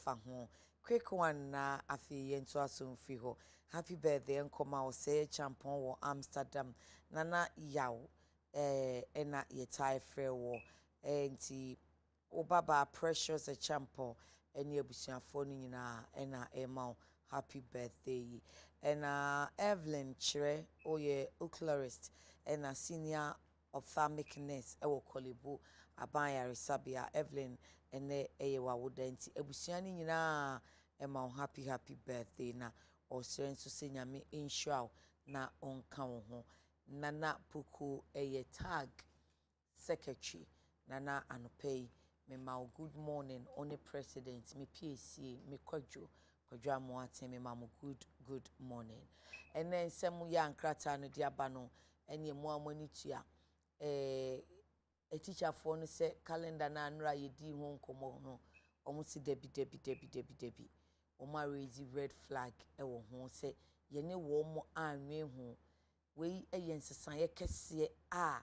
afa ho quick one na afi yento asomfi ho happy birthday nkoma o say champon wo Amsterdam nana yaw ena yetai frɛ wo enti obaba precious a champon eni abusuafo no nyina ena ema happy birthday ena Evelyn Chire oye ocularist ena senior ophthalmic nurse ewo Kolebu abanya resabia Evelyn ene eye wawoda nti abusua ni nyina ema happy birthday na osere nso se nyame insure na onka wo ho nana puku eye tag secretary nana anopei me ma good morning on the president me PAC me kwadwo mo atem me ma good morning and then some ya nkrata no dia ba no ene mu amani tua a teacher for no say calendar na anra yedi ho nkomo no omo si debi omo raise red flag e wo ho say ye ne wo mo anwe ho we eyensesan ye kese a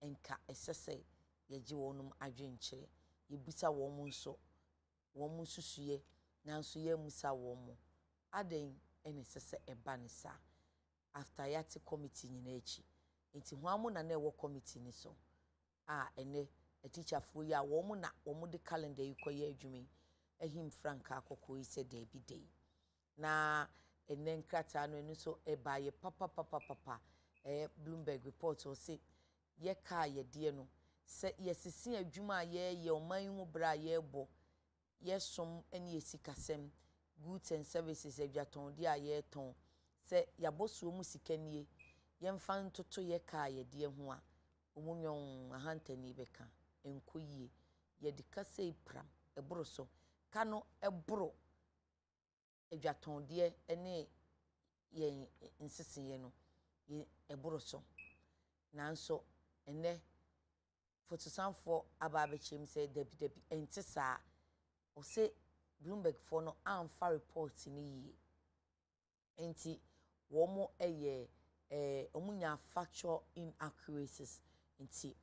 enka esese ye gi wonum adwenkyere ye busa wo mo nso wo mo susuye nanso ye musa wo mo aden ene sese eba ne sa after yati committee nyina echi enti ho amu na na ewo committee ni so ene a teacher for ya wo mo na wo mo de calendar yi koye adwumi ehim franka akoko yi se day bi day na ene nkrata no enu so eba ye papa Bloomberg report o se ye ka ye de no se yesisi adwuma ye oman hu bra ye bo yesom ene esikasem goods and services adwaton de aye ton se yaboso mu sikanie yemfa ntoto ye ka ye de ho a omunyon ahantani beka enkoyie ye de kase pram eboro so kano eboro adwaton de ene ye nsisiye no ye eboro so nanso ene fotosanfo ababechim se debi entisa o se Bloomberg for no amfa report ni yi enti wo mo eye omunya factual inaccuracies enti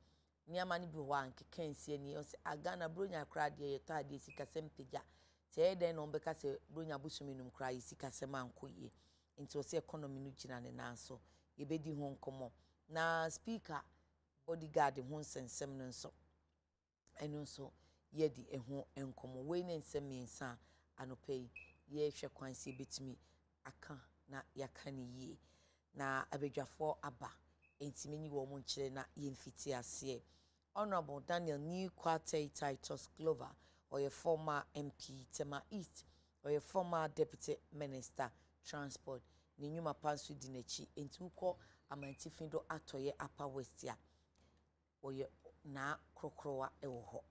niama ni bi ho ankeka nsie ni o se agana bronya kra de ye to ade sikasem pija se den no mbeka se bronya busumi num kra yi sikasem ankoye enti o se economy no gina ne nanso ye bedi ho nkomo na speaker bodyguard ho nsensem no nso eno nso ye di eho enkomo we ne nsem yensa anopei ye hwe kwanse betimi aka na yakane yi na abedwafo aba entimi nyi wo mo nkyere na yemfiti ase Honorable Daniel New Quarter Titus Glover or your former MP Tema East or your former Deputy Minister Transport ni nyuma pansu dinechi enti uko amantifindo atoye Upper West ya oye na krokrowa ewo ho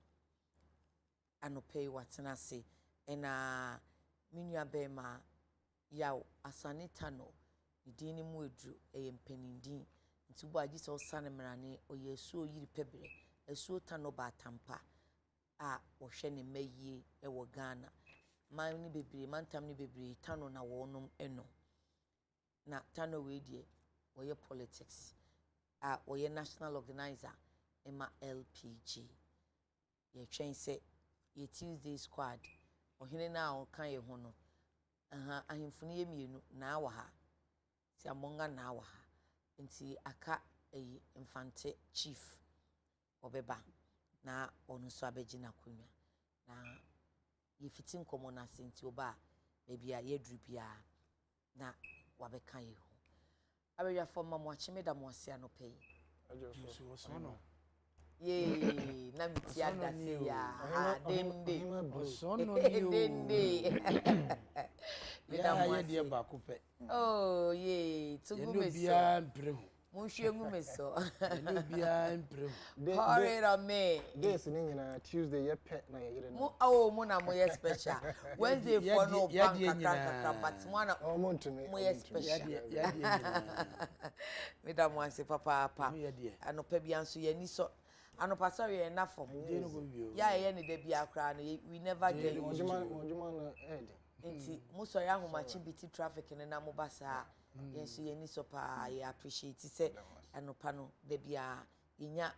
anopei watena se ena minua bema yaw asanita no idini mu edru eyempenindin nti bo agi so sane mrane oye suo yiri pebre esuo tano ba tampa wo hwe ne mayie ewo Ghana man ni bebre mantam ni bebre tano na wonum eno na tano we die oye politics oye national organizer ema LPG ye twen se ye Tuesday squad ohene na o kan ye ho no ahemfuni ye mienu na awa ha si amonga na awa ha nti aka infante chief obeba na onu so abegina kunwa na ye fiti nkomo na senti oba bebia ye dru bia na wabeka ye ho abeya forma mo achimeda mo ase anopei ajo so no ye na mitia dase ya dende so no ni dende ya ye de ba ko pe oh ye tugume bia mprem munhwe ngume so bia mprem hurry to me this ni nyina Tuesday ye pet na ye yire no mo na mo ye special Wednesday for no bank kakra but mo na mo ye special ya de nyina madam wanse papa anopa bia nso ye ni so anopa sorry ye na for ya ye ne da bia kra no we never get ojuma na ed enti mo sorry ahomachi biti traffic ne na mo basa yenso ye ni so pa ye appreciate say anopa no da bia yenya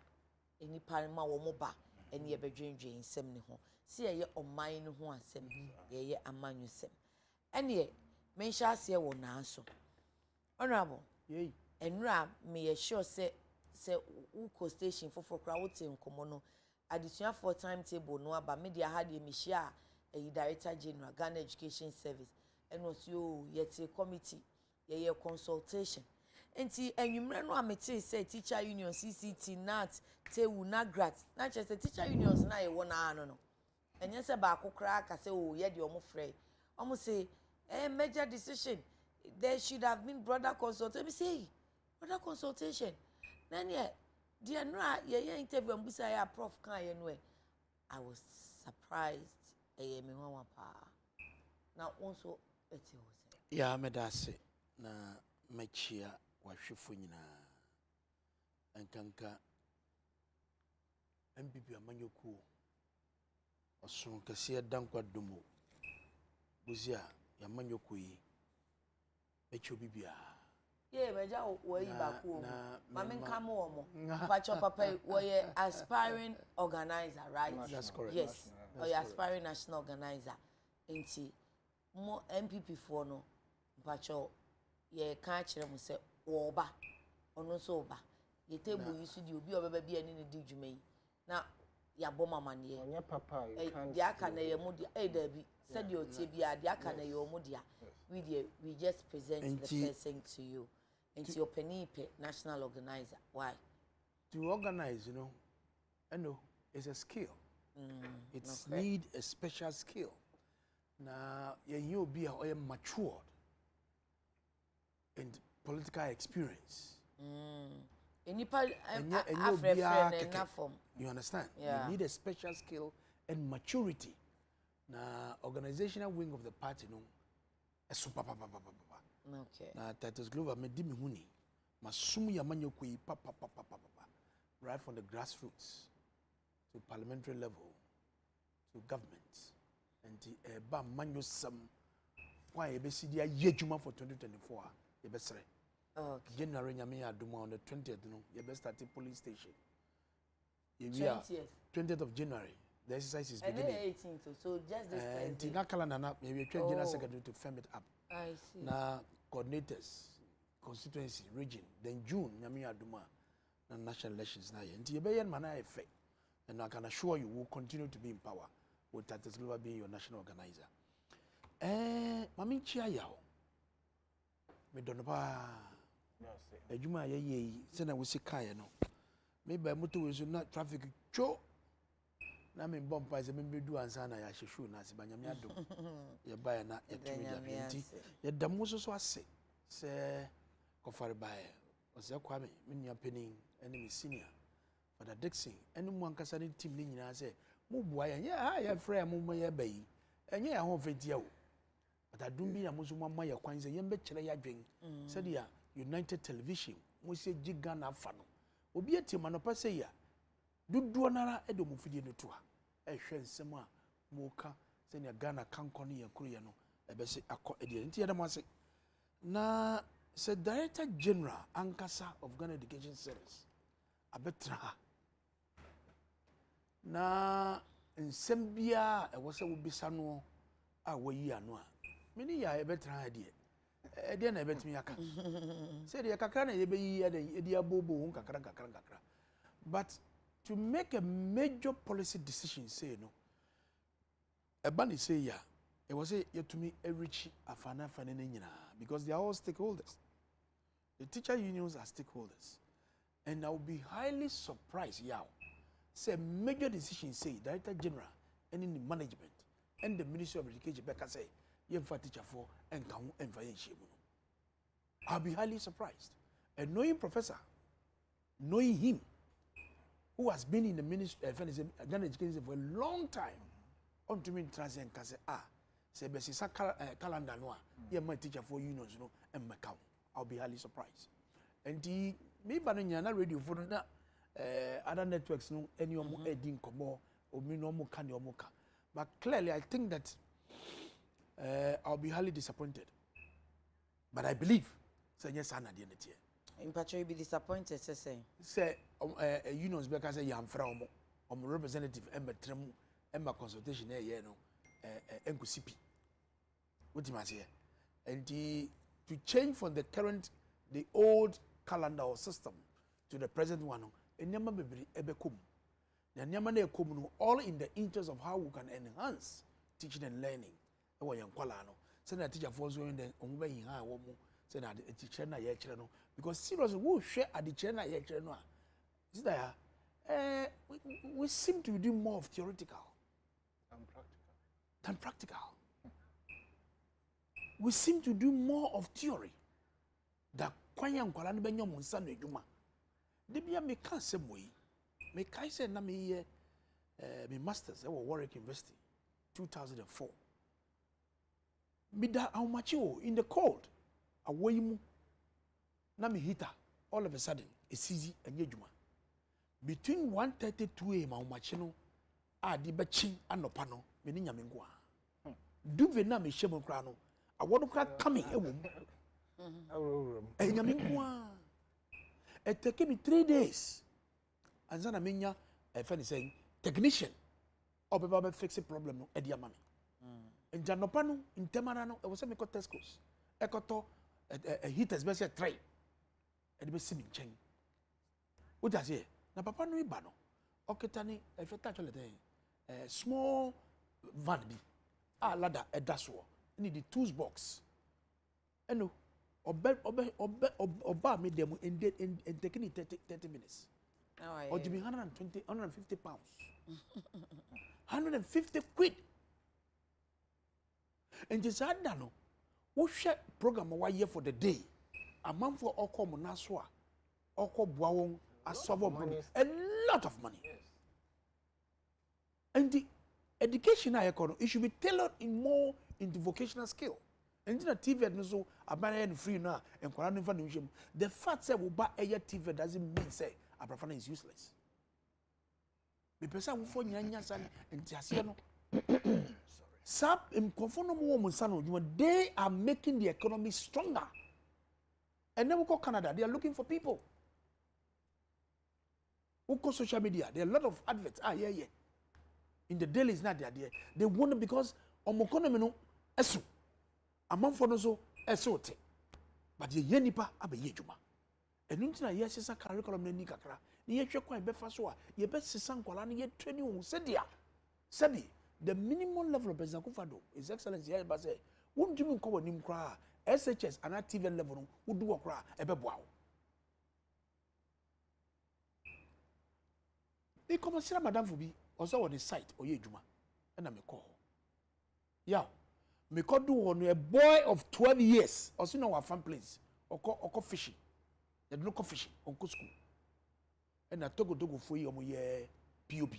enipa ma wo mo ba ene ye bedwendwen nsem ne ho si ye ɔman no ho asɛm ye amanyusɛm ɛne me nhyɛ ase wɔ nanso honorable Yei. enra me ye sure say uko station for kra wote nkomo no adesua for timetable no aba media ha de me share director general Ghana Education Service and was you yet a committee ye consultation enti enwumre no amete say teacher union CCT nat tewu nagrat na che say teacher unions na ye wona ano no enye se ba akokra ka say o ye de omo frɛ omo say major decision there should have been broader consultation. Me say broader consultation then the no interview mbusa ya prof kan ye no I was surprised me wan pa na also eti ho say Ya medase na machia wahwefo nyina enkanka MPP amanyoku osun kase dankwa domo buzia ya manyoku yi echo bibia meja wo yi ba ku ma men kam wo mo pacho papa wo ye aspiring organizer right? That's correct. Yes, or you aspiring national organizer enti mo MPP for no pacho ye kan kire mo se wo ba ono so ba ye table yi su di obi obeba bia ni ne di dwuma yi na ya bo mama ne Onye papa you can't. dia aka na ye mo dia da bi said you tie bia dia aka na ye mo dia we just present the person to you into your penipe national organizer. Why? To organize, it's a skill. It's need a special skill. Now, you be matured and political experience. You understand? Yeah. You need a special skill and maturity. Now, organizational wing of the party, a super papa. Okay. Na Titus Glover me di me huni masumu ya manyoku yi papa right from the grassroots to parliamentary level to government and the ba manyo sam kwa ye be sidi aye dwuma for 2024 ye be sere Okay. January nyame ya aduma on the 20th no ye be start police station 20th of January the exercise is beginning and 18th so just this and in that calendar na we train general secretary to firm it up. I see. Na coordinators, constituency, region, then June, Nyami Aduma, na national elections na ye. Nti yebe man na effect. And I can assure you will continue to be in power with Titus Glover being your national organizer. Mami chia yao. Me don't ba. Ejuma ye se na we se kai no. Me ba moto we so na traffic cho. Na me bomb pa se me bedu ansa na ya hwehwu na se banyame adom ye ba na ye tumi ya nti ye dam so ase se kofare bae o se kwa me nua penin ene me senior Father Dixon ene mu ankasa ne team ne nyina se mu bua ya ha ya frɛ mu ye bayi enye ya ho fetia o but adum bi na mu so mamma ye kwan se ye mbe kyerɛ ya dwen se dia United Television mu se giga na afa no obi etima no pa se ya duduo nara edo mu fidie no toa ehwe nsem a moka se ne Ghana kanko ne yakuru ye no ebese akọ ede nti yedam ase na se director general ankasa of Ghana Education Service abetra na nsem bia e wo se wo bisa no a wayi ano a meni ya ebetra ade ede na ebetimi aka se de kakra na yebeyi ede abobo hun kakra but to make a major policy decision, say no. Ebani say ya, it was a to me reach afana fanenina because they are all stakeholders. The teacher unions are stakeholders, and I will be highly surprised. Yeah, say major decision say Director General and in the management and the Ministry of Education back say you for teacher for and can and I'll be highly surprised. And knowing professor, knowing him, who has been in the ministry Ghana Education for a long time, on to me transit and say say besi calendar no a my teacher for unions no and my count. I'll be highly surprised. And the me banana radio for na other networks no any omo edin komo or me no mo can omoka. But clearly I think that I'll be highly disappointed. But I believe say yes ana de netie. In Patrick, you be disappointed, say. Say unions because say yam fra omo representative embetrem emma consultation ye no enkusipi utimase and to change from the old calendar or system to the present one enyama bebri ebekum na enyama na ekom no all in the interest of how we can enhance teaching and learning ewo yankwala no say na teacher for so in the omuba yin ha wo mu say na the teacher na ye kire no because seriously wo hwe ade na ye kire no a is that we seem to do more of theoretical than practical. We seem to do more of theory. That kwanya nkwala no benyo monsa no adwuma. De bia me ka semoi. Me kai say na me ye me masters at Warwick University 2004. Me da awmachi o in the cold. Away mu na me heater all of a sudden it's easy anye adwuma. Between 1:30 2 a.m. awmachi no a di bechi anopa no me ni nyame nko a. Duve na me hyem kra no awono kra coming ewom. Nyame nko a. It take me 3 days. And then I mean, funny saying, technician, or be fix a problem no edia mami. In Janopano, in Temarano, I was a Miko Tesco's. Ekoto, a heater's best at 3. And be simming chain. What does he? Na papa no ibano. Oketani, if you touch a small van be. Ladder, a daswo. Need the tools box. And no, oba made them in taking it 30 minutes. Or to be 150 pounds. 150 quid. And just had done. What share program 1 year for the day? A month for Oko Monaswa, Oko Buawong, a solve a lot of money. Yes. And the education I economy, it should be tailored in more into vocational skill. And the TV and so a man free now and Quran information. The fact that we buy a TV doesn't mean say a profane is useless. The person who for nyanya san and Tiasiano. Sap in conform woman son, they are making the economy stronger. And then we call Canada, they are looking for people. Who call social media? There are a lot of adverts. Yeah. In the daily is not there. They want it because omokonomi no esu. Amanfo no so esote. But ye nipa abeye dwuma. Enu ntina ye sesa curriculum na ni kakra. Ni ye hwe kwan be fa so a ye be sesa nkwala na ye training wo sedia. Sebi the minimum level of President Akufo-Addo is excellence here ba say wondumi nko wanim kra SHS and TV level no wodu wo kra e be boa wo. E commercial madam for bi also on the site oye dwuma na me call. Yeah. Me could do on a boy of 12 years. Also, no, our farm place. Or fishing. They don't go fishing. On school. And I talk to for you, POP.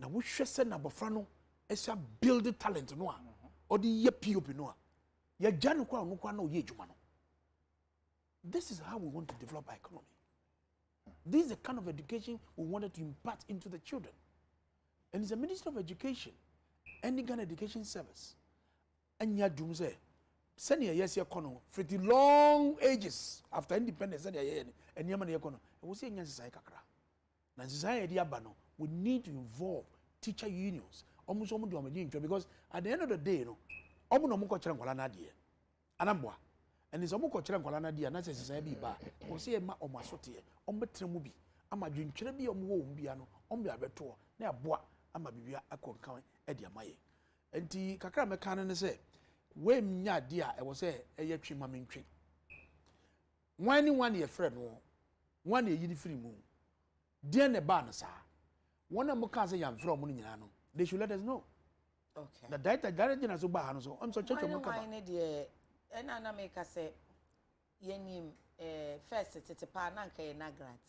Now, we should send a bofrano as a build talent, no, or the year POP, no. Ye Janu no ye jumano. This is how we want to develop our economy. This is the kind of education we wanted to impart into the children. And it's a Minister of Education, any kind of education service. And ya doom say, send your yes, your cono, for the long ages after independence, and Yaman Yakono. I was saying, yes, I kakra. Now, society Abano, we need to involve teacher unions, almost because at the end of the day, no, Omuno Changualana dear, Anambwa, and it's Omuko Changualana dear, and that's a society bar, or say a ma or masotia, Ombetremubi, Ama Jun Cherebi or Mbiano, Ombia Betor, near Bois, Ama Bibia, I could count Edia Maye. And the Kakra Mekanan say, when ya dear, I was a yetri mammy tree. One year friend, 1 year free moon. Dear Nebana, sir. One of Mokaza young from Munino. They should let us know. Okay. The data direction as Obahano, so I'm so church of Mokana. Dear, and Anna make us say, Yenim, first it's a pananka and nagrat.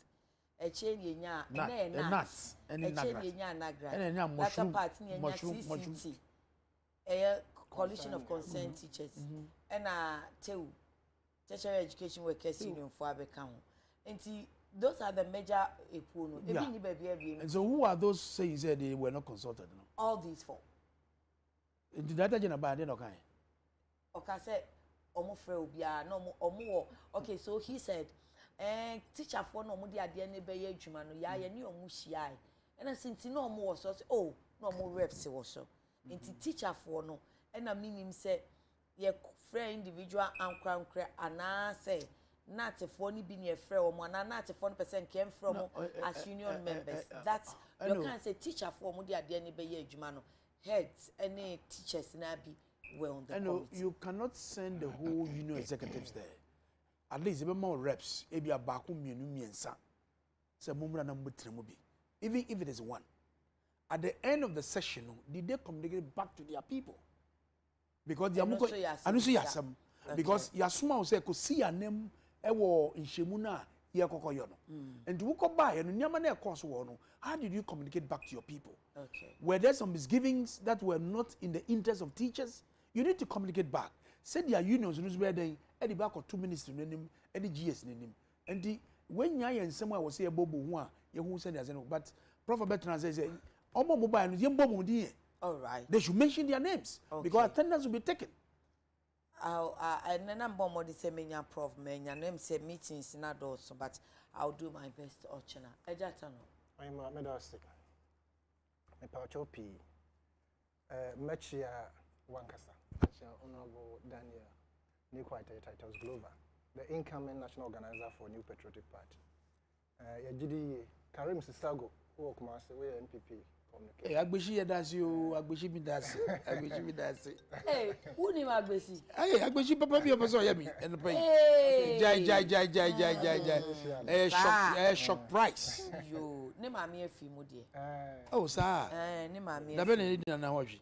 A chain ya, nuts, and a chain ya nagrat, and a mushroom. A coalition of concerned teachers and two tertiary education workers union for Abekam. And those are the major equal. And so who are those saying they were not consulted? No? All these four. The data general then okay. Okay, said no more. Okay, so he said, teacher for no more the DNA by Jumano, ya, and you mushi. And since no more, so oh. no more reps wo so nti teacher for no e na minim say ye frɛ individual ankra ana say not for ni bi ne frɛ wo mo na not for person came from as union members that's you can say teacher for mo dia de ne be ye adwuma no heads any teachers na bi well on the committee. You cannot send the whole union executives there. At least even more reps, ebi abaku mienu miensa. Say mumra na mbutremu bi. Even if it is one. At the end of the session, did they communicate back to their people? Because they are muko anusu yasam. Because yasuma will say ko see your name ewo nhemu na ye kokoyo no. And wuko ba ye no nyama na ekos wo no. How did you communicate back to your people? Okay. Were there some misgivings that were not in the interest of teachers? You need to communicate back. Say their unions no where they at the back of 2 ministers no nim, any GS no nim. And the when nya yen somewhere was say bobo hu a ye hu say there but Prof Bertrand says omo mobile no yem bobo di. All right. They should mention their names because attendance will be taken. And then I'm bomb the same menya prof menya name say meetings in adults but I'll do my best ochena. Ejatano. I'm a medastic. Me pacho P. Mechia Wankasa. Honorable Daniel New Titles Glover, the incoming national organizer for New Patriotic Party. Yajidi Karim Sisago, who come we NPP. Hey, Agbeshi yadasi o, Agbeshi midasi, Agbeshi midasi. Hey, who ni Agbeshi? Hey, Agbeshi papa bi obaso yami, eno pay. Jai. Shock price. Yo, ne mami efi mu de. Oh, sir. Ne mami. Da be na need na hoji.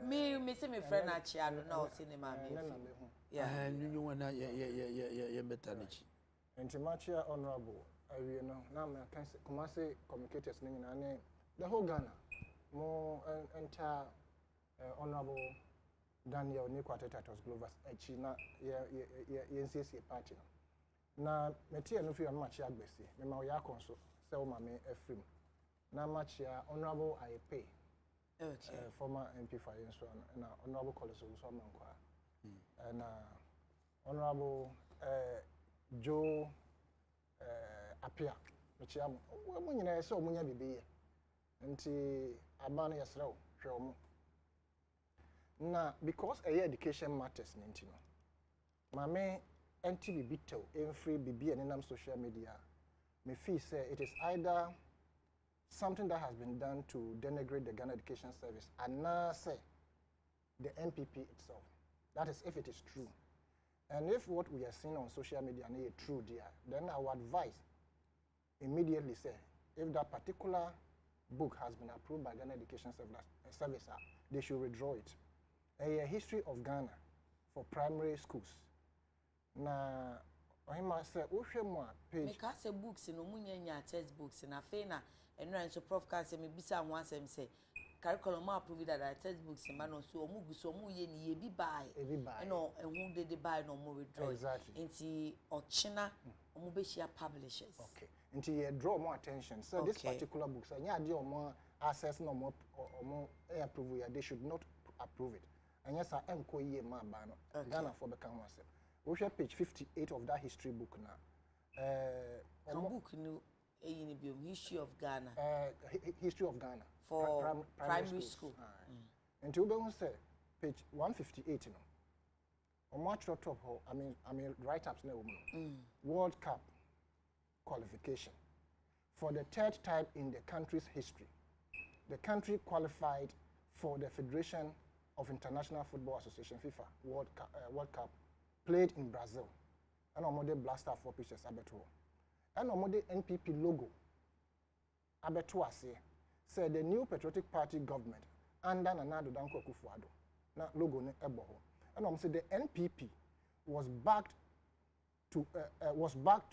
Me say me friend Achia no na o say ne mami efi. Yeah. You want ya better nichi. Machia honorable, you know, now me can say Kumasi communicators ni the whole Ghana. More entire honorable Daniel New Titles Glover China NCC party. Na metia no fi on Machia Agbesi. Me ma ya konso say o ma me afrim. Na Machia honorable IPay. Okay. Former MP for Nsroma and honorable College of Nsroma and honorable Joe Apia. Machia mo nyina say o munya bibi nti abana yesrew hwe omo na because education matters nti no mame enti bibitew every bibi and social media me feel say it is either something that has been done to denigrate the Ghana Education Service and now say the MPP itself. That is if it is true. And if what we are seeing on social media is true, dear, then I would advise immediately say if that particular book has been approved by Ghana Education Service, they should withdraw it. A history of Ghana for primary schools. Na ohima say wohwe mo page me ka say books no munya textbooks na fe na eno an so prof ka say me bisa ho asem say curriculum approved that textbooks ma no so omu gu so omu ye ni ye bi buy no ehun de buy no mo withdraw exactly nti ochina omu be share publishers okay nti ye draw more attention so this particular books anya ade omo access no mo approve ya they should not approve it anya sa enko ye ma ba no Ghana for be kan ho asem we share page 58 of that history book now book no history of Ghana history of Ghana for primary school and you be say page 158 no on much top I mean write ups na World Cup qualification for the third time in the country's history the country qualified for the Federation of International Football Association FIFA World Cup played in Brazil and omode blaster for pictures abeto and omode NPP logo abeto ase said the new patriotic party government under Nana Addo Dankwa Akufo-Addo na logo ne ebo ho and say the NPP was back to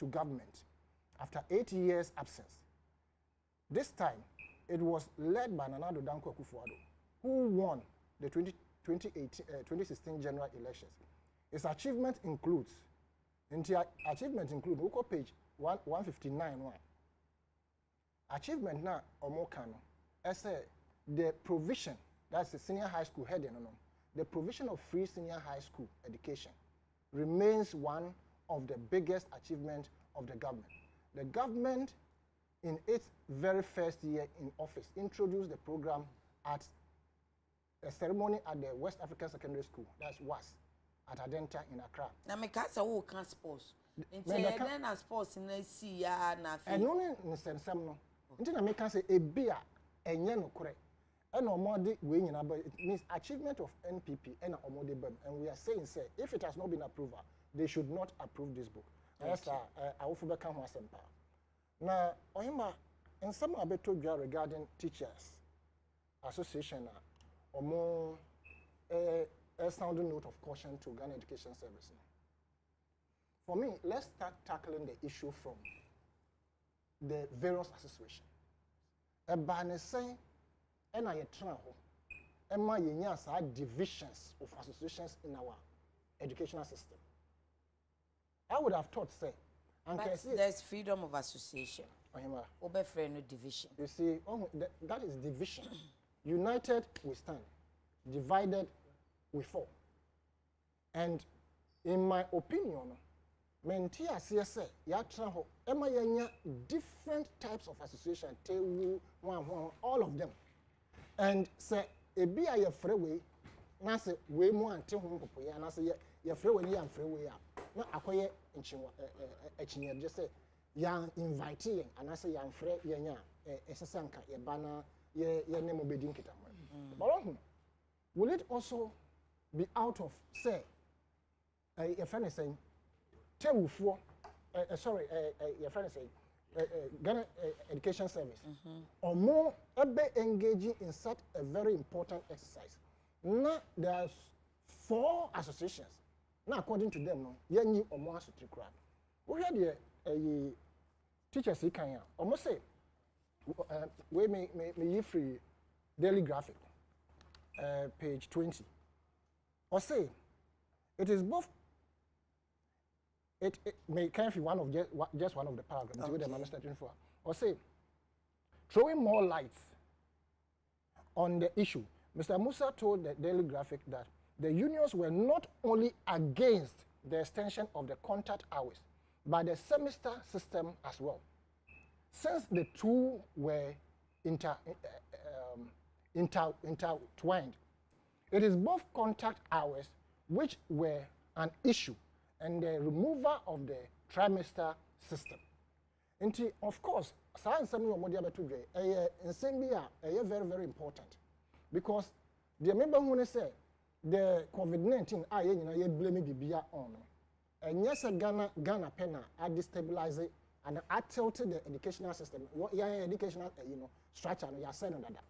government after 8 years absence. This time it was led by Nana Addo Dankwa Akufo-Addo who won the 2016 general elections. Its achievement includes, local page 159. Achievement now, Omokano, as the provision, that's the senior high school heading, the provision of free senior high school education remains one of the biggest achievements of the government. The government, in its very first year in office, introduced the program at a ceremony at the West African Secondary School, that's WAS, at Adekye in Accra. Na me ka say wo kan sports. Nti then na sports na si ya na fi. Eno ne nsensem no. Nti na me ka say ebi a enye no kore. And omode we nyina but it means achievement of NPP and omode bam, and we are saying say if it has not been approved, they should not approve this book. Yes, I will be come asempa. Now, oyima in some abeto regarding teachers association omo a sounding note of caution to Ghana Education Service. For me, let's start tackling the issue from the various associations. A banner saying and I try and my divisions of associations in our educational system. I would have thought, say, and but there's freedom of association. No division. You see, that is division. United we stand, divided we fall. And in my opinion, mentia CSA, yatraho, different types of association, all of them. And say a be a freeway, na say we mo ante ho popoya na say ye freeway ni am freeway a na akoye echinya just say ya invite yen and say ya free yenya esesanka ye bana ye name obedin kitamo. But will it also be out of say your friend is saying tewufo sorry your friend is saying Ghana Education Service, or more engaging in such a very important exercise. Now, there's 4 associations. Now, according to them, no, you or more to three crowd. We had the teachers, he can almost say, we may free daily graphic, page 20. Or say, it is both. It may can be one of just one of the paragraphs. Okay. Or say, throwing more light on the issue. Mr. Musa told the Daily Graphic that the unions were not only against the extension of the contact hours, but the semester system as well. Since the two were intertwined, it is both contact hours which were an issue and the removal of the trimester system. And of course, science is very, very important because the member who say the COVID-19 I blame Bibia on. And yes, Ghana penna I destabilize it and I tilted the educational system. What educational structure you are saying that.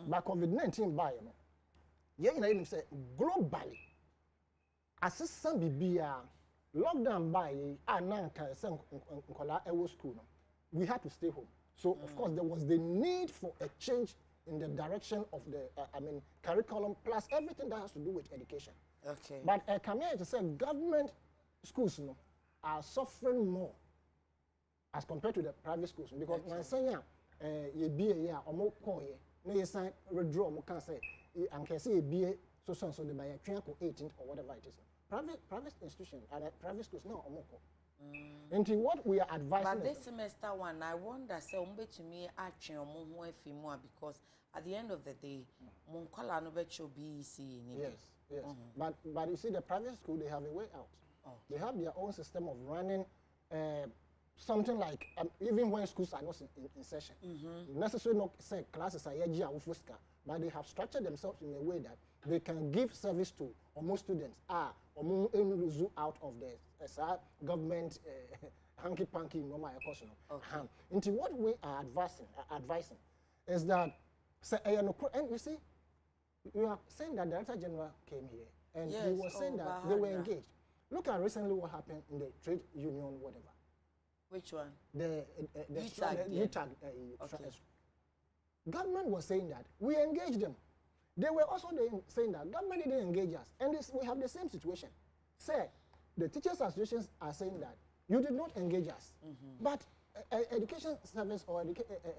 But COVID-19 by say globally, assistant Bibia lockdown by school. We had to stay home. So of course there was the need for a change in the direction of the curriculum plus everything that has to do with education. Okay. But I come here to say government schools are suffering more as compared to the private schools because when saying you be a year or more call you may sign withdraw can say and can say be so they buy a 18th or whatever it is. Private institutions and private schools now into what we are advising. But this semester one, I wonder say to me actually more because at the end of the day, Monkola no bet BEC. Yes. But you see the private school they have a way out. Oh. They have their own system of running something like even when schools are not in session. Necessarily not say classes are but they have structured themselves in a way that they can give service to almost students out of the government hanky-panky normal course. Into what we are advising is that and you see you are saying that the Director General came here and he was saying that they were engaged. Look at recently what happened in the trade union whatever. Which one? The UTAG. Government was saying that we engaged them. They were also saying that government didn't engage us. And we have the same situation. Say, the teachers associations are saying that you did not engage us. But education service or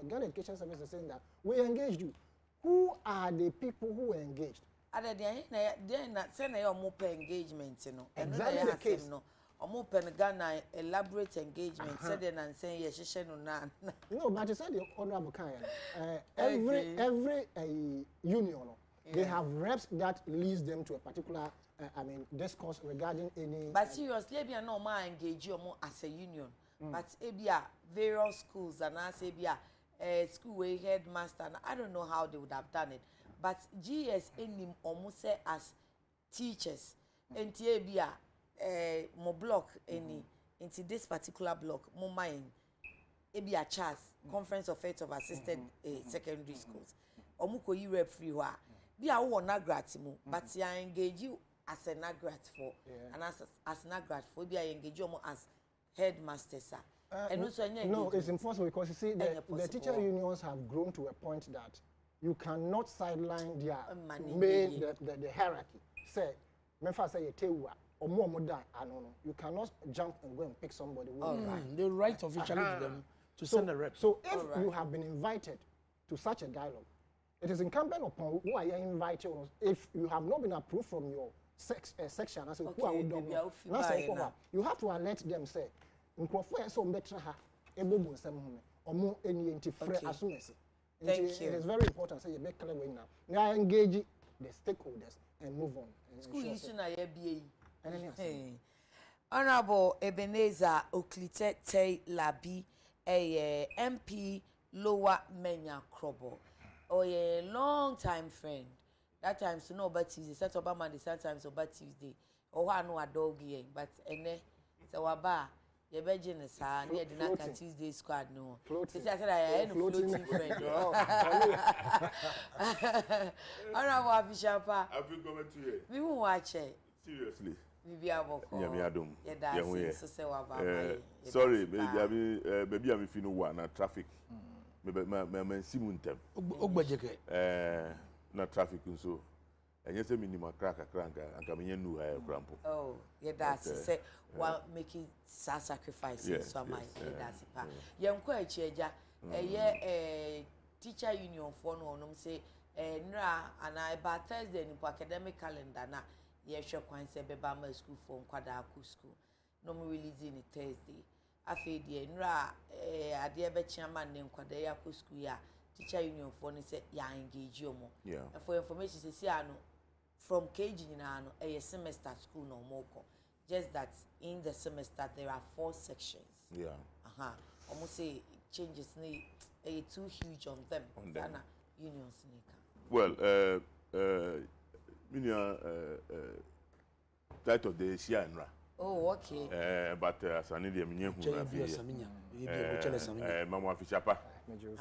Ghana Education Service is saying that we engaged you. Who are the people who were engaged? They're not saying more engagement, Exactly the case. omo pen Ghana elaborate engagement said then and saying yes no na. No, but you said the honorable kind. Every union, they have reps that leads them to a particular discourse regarding any. But seriously, maybe no ma engage you more as a union. But maybe various schools and I say school way headmaster. I don't know how they would have done it. But GS any almost say as teachers, and maybe mo block any into this particular block, mo mind. Maybe a CHAS, Conference of Heads of Assisted Secondary Schools. Omuko yi rep free wa. Be a wo na gratimu, but ya engage you as a nagrat for, and as nagrat for be I engage you as headmaster sir. And also no, it's impossible because you see the teacher unions have grown to a point that you cannot sideline their main the hierarchy. Say, Memphis say you tewa or more than I don't know. You cannot jump and go and pick somebody. They write officially to them to send a rep. So if you have been invited to such a dialogue, it is incumbent upon who are you invited. If you have not been approved from your section, I say who are you have to alert them. Say, Thank you. It is very important. Say you make clear now. Now engage the stakeholders and move on. School issue na Honorable Ebenezer Oklite Tay Labi, a MP Lower Menya Krobo, or a long time friend. That time so no but Tuesday, set up Monday, sometimes about Tuesday. Or I know a doggy, but ene so waba your virgin is near the Naka Tuesday squad no. Floating. I said I am floating friend. Honorable Abishapa. I've been coming to you. We won't watch it. Seriously. Sorry, maybe I'm feeling one na traffic. Maybe see muntem. Na traffic so. And yes, minimum crack and come in new higher crampo. Oh, yeah, that's say while making sacrifices. So my that's it. Young quite cheja. Teacher union for no say Nra and I by Thursday in academic calendar na. Yes, sure, quite say Bebama school for Kwadaku school. No more releasing it Thursday. I feel the Nra a dear chairman named Kwadaku school ya. Teacher union for say ya engage you more. Yeah. And for information, say no from KG a semester school no more. Just that in the semester there are 4 sections. Yeah. Almost say changes need too huge on them. Unions Well, title the Shianra. Oh, okay. But as an Indian Mama Fishapa. You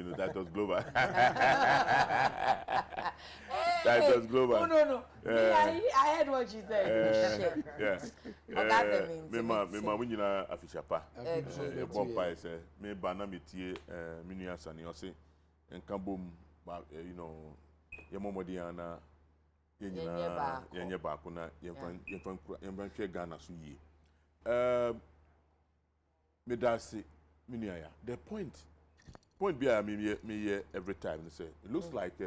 know that was global. That was global. Oh, no. I heard what you said. Yes. Mema winyina afishapa. Bompa say me bana metie minua sane o say enkabom you know yemomodiana yenye ba ko na yemfan hwe Ghana so yi. Me dasi minua ya. The point be me every time they say it looks like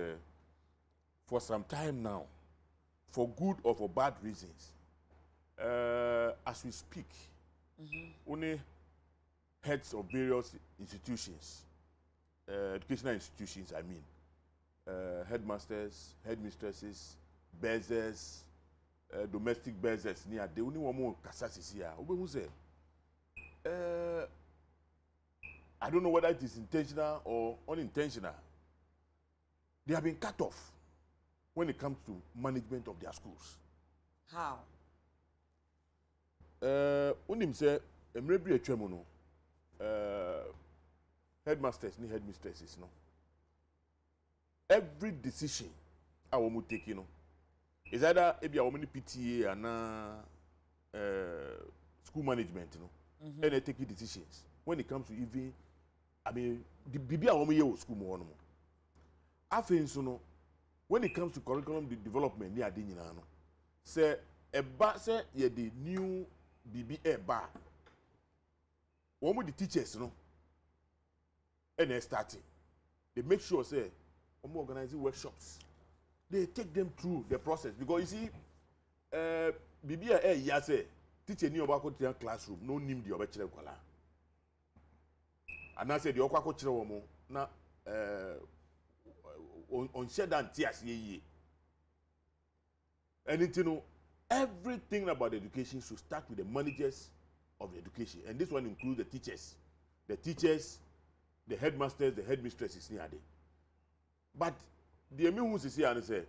for some time now, for good or for bad reasons, as we speak, only heads of various institutions, educational institutions, I mean, headmasters, headmistresses, bearers, domestic bearers, they only want more kasasi here. Who say? I don't know whether it is intentional or unintentional. They have been cut off when it comes to management of their schools. How? Unim say emrebri etwemu no headmasters ni headmistresses no. Every decision I want to take, you know, is either ebi a woman PTA and school management, you know, and they take decisions when it comes to even, I mean, the bibi a woman ye school mo no. After so no, when it comes to curriculum development, ni adi nyina no. Say eba say ye the new bibi eba. One the teachers, no, and they starting. They make sure say, organizing workshops. they take them through the process because you see, Bibia yase teacher ni oba ko tian classroom no nim the oba kire kwala. And I said the okwa ko kire wo mo na on shed and tears ye. Anything no, everything about education should start with the managers of the education, and this one includes the teachers, the headmasters, the headmistresses near there. But the emi who is here and say,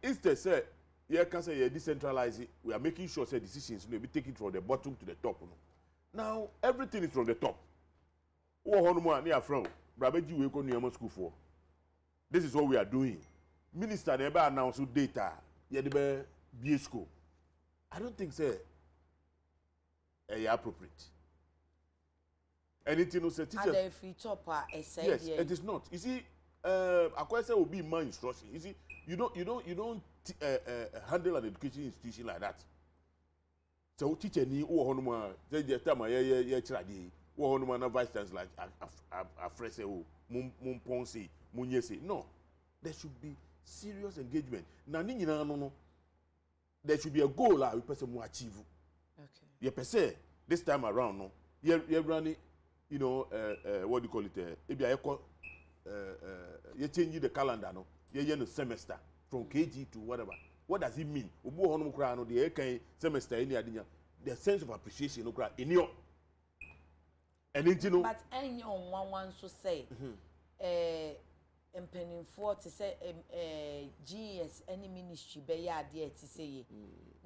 instead say, yeah, can say decentralize it. We are making sure say decisions will be taken from the bottom to the top. Now everything is from the top. This is what we are doing. Minister never announced data. Yeah, school. I don't think say appropriate. Anything you say teacher. Yes, it is not. You see, a question will be my instruction. You see, you don't handle an education institution like that. So teacher ni o honuma they time ye chirade o honuma na vice chancellor like a fresh o mum ponsi munyese. No, there should be serious engagement. Na ni nyina no there should be a goal we person mu achieve. Okay. Ye per se this time around no ye running what do you call it you change the calendar no you no semester from KG to whatever. What does it mean? Obu honum kra no the kan semester any adenya the sense of appreciation no kra in your and but any on one so say empenifo to say GS any ministry be ya there to say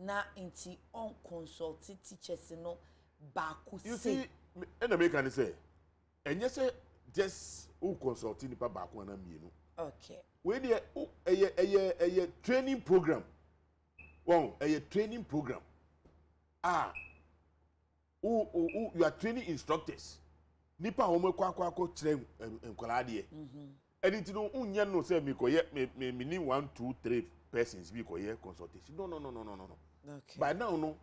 na inti on consulted teachers no baku say. You see and American say and yes just who consulting the baku na mienu. Okay. We there a training program. Wow, a training program. You are training instructors. Nipa homo kwa train enkwalade. And it no unya no say me 1 2 3 persons be koye consultation. No. Okay. By now no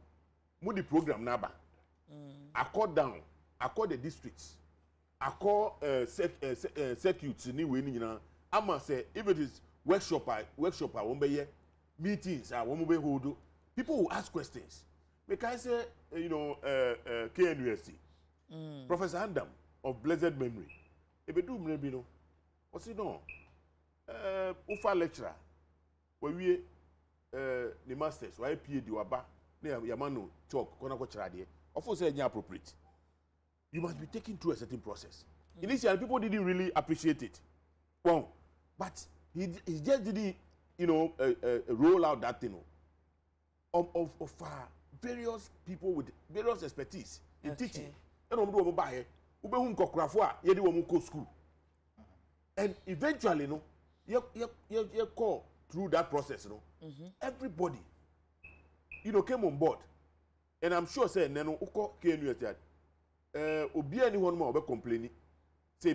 mo the program naba. Accord down, accord the districts. Accord circuits ni we ni nyina. Ama say if it is workshop won be here meetings won be hold people will ask questions because say KNUST Professor Andam of blessed memory e be do mre no o say no ufa lecturer we the masters why PhD waba na yamano talk kona ko chirade of course say appropriate. You must be taken through a certain process. Initially people didn't really appreciate it. Well, but he just didn't, roll out that thing of various people with various expertise in teaching. And eventually, you call through that process, everybody, came on board. And I'm sure say, Neno, Uko KNUST, Obi anyone more complaining, say,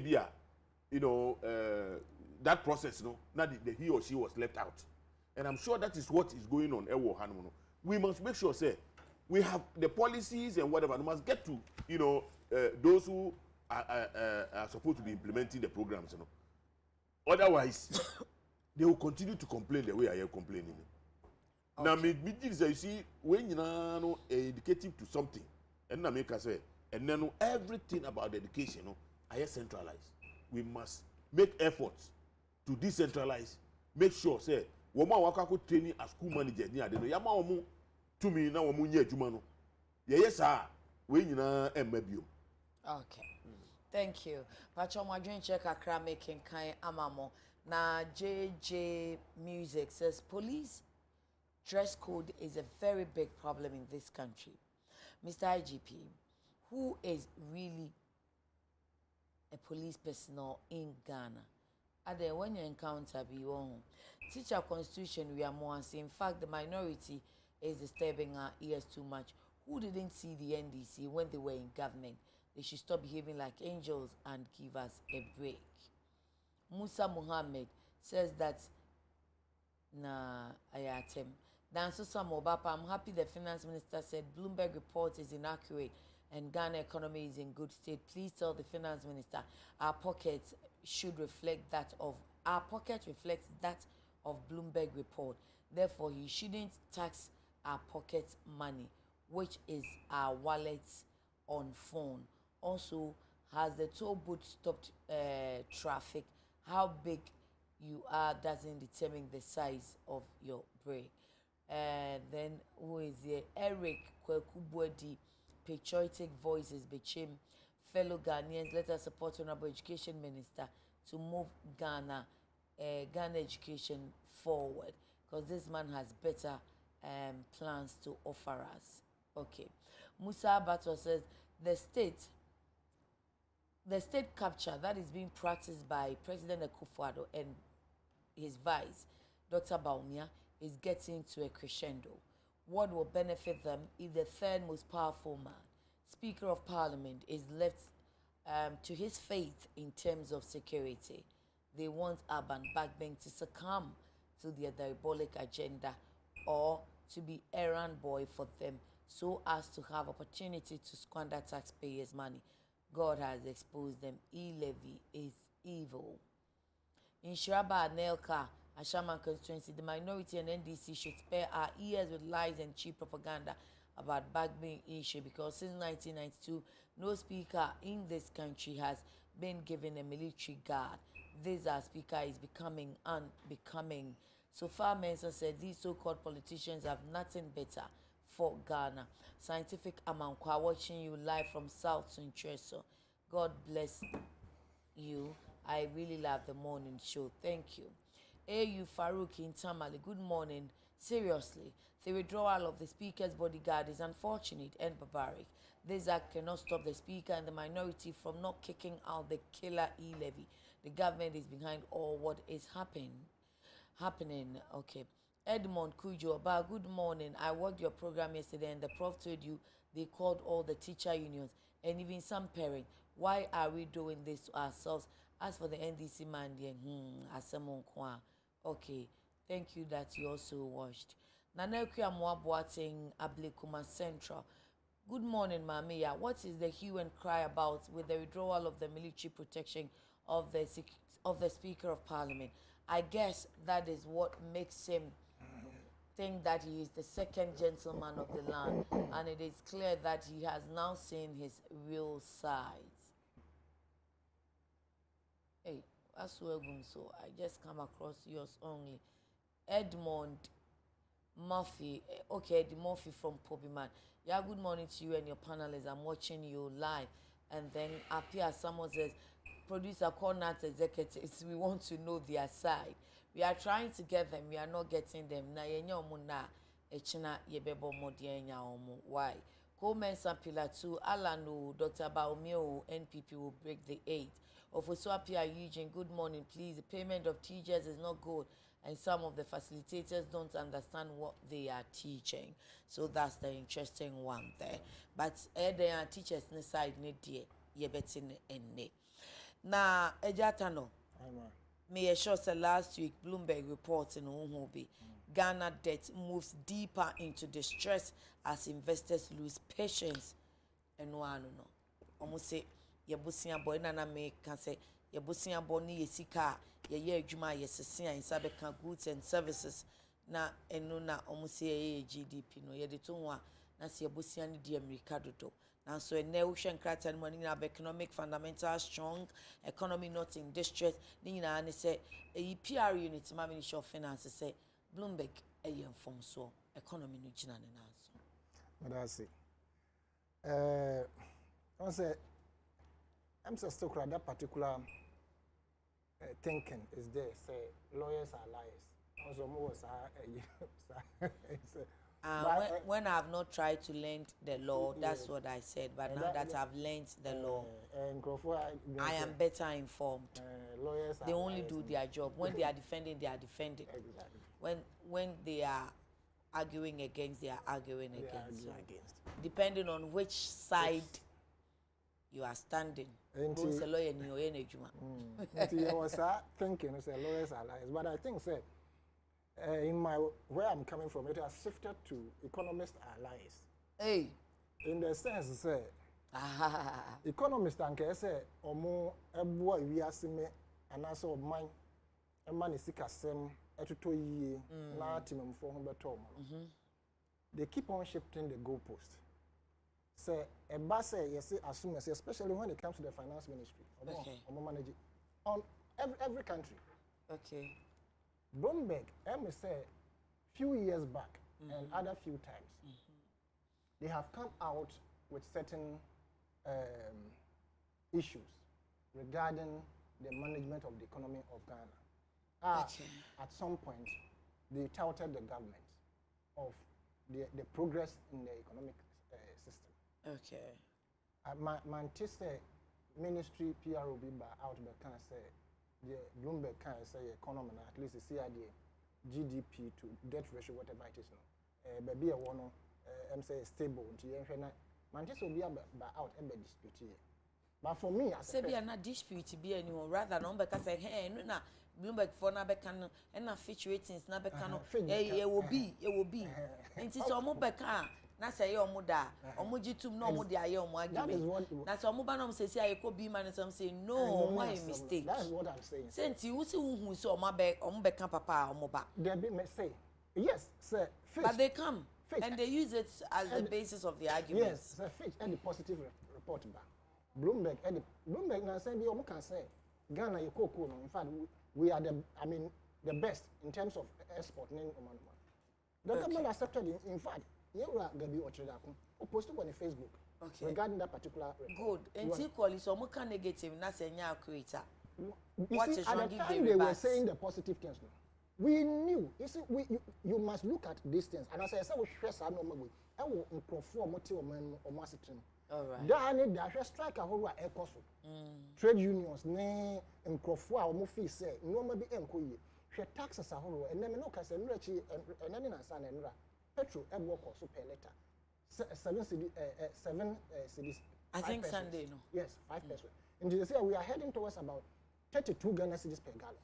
that process, not he or she was left out. And I'm sure that is what is going on. We must make sure, say, we have the policies and whatever. We must get to, those who are supposed to be implementing the programs. Otherwise, they will continue to complain the way I am complaining. Okay. Now, me you see, when you are educative to something, and I make say, and then everything about the education, I centralized. We must make efforts to decentralize, make sure say woman waka ko training as school manager ni ade no yama omo to me na woman nya adwuma no yes sir we nyina emma biom. Okay. Thank you. Pacho Madrin check akra making kind amamo na JJ Music says police dress code is a very big problem in this country. Mr. IGP, who is really a police personnel in Ghana? Ade when you encounter be one teacher constitution we are more saying in fact the minority is disturbing our ears too much. Who didn't see the NDC when they were in government? They should stop behaving like angels and give us a break. Musa Muhammad says that ayatem. Danso Samobapa, I'm happy the finance minister said Bloomberg report is inaccurate and Ghana economy is in good state. Please tell the finance minister our pockets reflect that of Bloomberg report. Therefore, he shouldn't tax our pocket money, which is our wallets on phone. Also, has the toll booth stopped traffic? How big you are doesn't determine the size of your brain. And then who is here? Eric Kwekubwedi, Patriotic Voices, Bechim. Fellow Ghanaians, let us support Honorable Education Minister to move Ghana education forward, because this man has better plans to offer us. Okay. Musa Abato says the state capture that is being practiced by President Akufo-Addo and his vice, Dr. Baumia, is getting to a crescendo. What will benefit them if the third most powerful man, Speaker of Parliament, is left to his fate in terms of security? They want Urban Backbank to succumb to their diabolic agenda, or to be errand boy for them, so as to have opportunity to squander taxpayers' money. God has exposed them. E-levy is evil. In Shraba, Nelka, Ashaman constituency, the minority and NDC should spare our ears with lies and cheap propaganda about backbank issue, because since 1992, no speaker in this country has been given a military guard. This our speaker is becoming unbecoming. So far, Mensah said these so-called politicians have nothing better for Ghana. Scientific Amankwa watching you live from South Centreso. God bless you. I really love the morning show. Thank you. AU Farouk in Tamale, good morning. Seriously, the withdrawal of the Speaker's bodyguard is unfortunate and barbaric. This act cannot stop the Speaker and the minority from not kicking out the killer e-levy. The government is behind all what is happening. Okay. Edmond Kujo, good morning. I worked your program yesterday and the prof told you they called all the teacher unions and even some parents. Why are we doing this to ourselves? As for the NDC man, okay. Thank you that you also watched. Nanekwi Amwabuating Ablekuma Central. Good morning, Mamiya. What is the hue and cry about with the withdrawal of the military protection of the Speaker of Parliament? I guess that is what makes him think that he is the second gentleman of the land, and it is clear that he has now seen his real sides. Hey, that's well going. So I just come across yours only. Edmond Murphy. Okay, Eddie Murphy from Pobiman. Yeah, good morning to you and your panelists. I'm watching you live. And then appear someone says, producer cornet executives, we want to know their side. We are trying to get them, we are not getting them. Na yenya omuna echina yebebo modienya omu. Why? Co-Mensa Pillar 2, Alano, Dr. Baumio, NPP will break the 8. Ofoswapia Eugene, good morning, please. The payment of teachers is not good, and some of the facilitators don't understand what they are teaching. So that's the interesting one there. But there are teachers inside dear yebetin enne. Na ejatano. May assure say last week Bloomberg reports in Ohobi, Ghana debt moves deeper into distress as investors lose patience. And no. Almost say Yabusia boy nana me can say Yabusia boni yesika ye juma yesia in Sabeka goods and services na enuna almost say GDP no ye de tunwa na se Yabusia ni di America dodo. Now, so a nation crater money have economic fundamentals strong, economy not in distress. Nina and say a PR unit, Ministry of Finance say Bloomberg a young form so economy no jinan and that's it. I say I'm still that particular thinking is there. Say lawyers are liars. Also, more when I have not tried to learn the law, that's what I said. But now that I've learned the law, I am better informed. Lawyers they only do their job. When they are defending, they are defending. Exactly. When they are arguing against, they are arguing against. Depending on which side you are standing. Who's a lawyer in your energy? I was thinking, say lawyers are liars. But I think, say, in where I'm coming from, it has shifted to economists are liars. Hey. In the sense, say, economists and say, omo ebwa wiase me and also mine. Emma ne sika sem etoto yie na timamfo ho beto mo. They keep on shifting the goalpost. Say eba say yes assume especially when it comes to the finance ministry. Or manage on every country. Okay. Bloomberg, I say few years back and other few times, they have come out with certain issues regarding the management of the economy of Ghana. At some point, they touted the government of the progress in the economic system. Okay. Manchester Ministry PROB by out can say the Bloomberg can say economy at least see the GDP to debt ratio whatever it is now. Baby a one say stable until Manchester will be out and be dispute. But for me, as say be not dispute be anyone rather no because say hey no na Bloomberg for na be can na fitch ratings na be can it will be nti so mo be can na say ye omo da omo gitum na omo de aye omo argument na so omo ba na say aye ko be man some say no why a mistake. That's what I'm saying. Say nti wo see hu so omo be can papa omo ba they be say yes sir fitch, but they come and they use it as the basis of the argument. Yes sir, fitch and the positive report back. Bloomberg now say be omo can say Ghana you cocoa no. In fact we are the best in terms of export. The government accepted it. In fact, you are Gabi Ochredakun posted on Facebook regarding that particular report. Good. And equally, so much negative, not saying you creator. What is at the time they were saying the positive things. We knew. You see, you must look at these things. And as I said, we stress our normal. I will perform what you or master. All right. That strike a whole trade unions, ne microphone or movie say, no maybe encoy. She taxes a whole and then no case and then in a son and petrol and work also pay later. 7 cities. I think Sunday, no. Yes, 5 pesos. And you say we are heading towards about 32 Ghana cedis per gallon.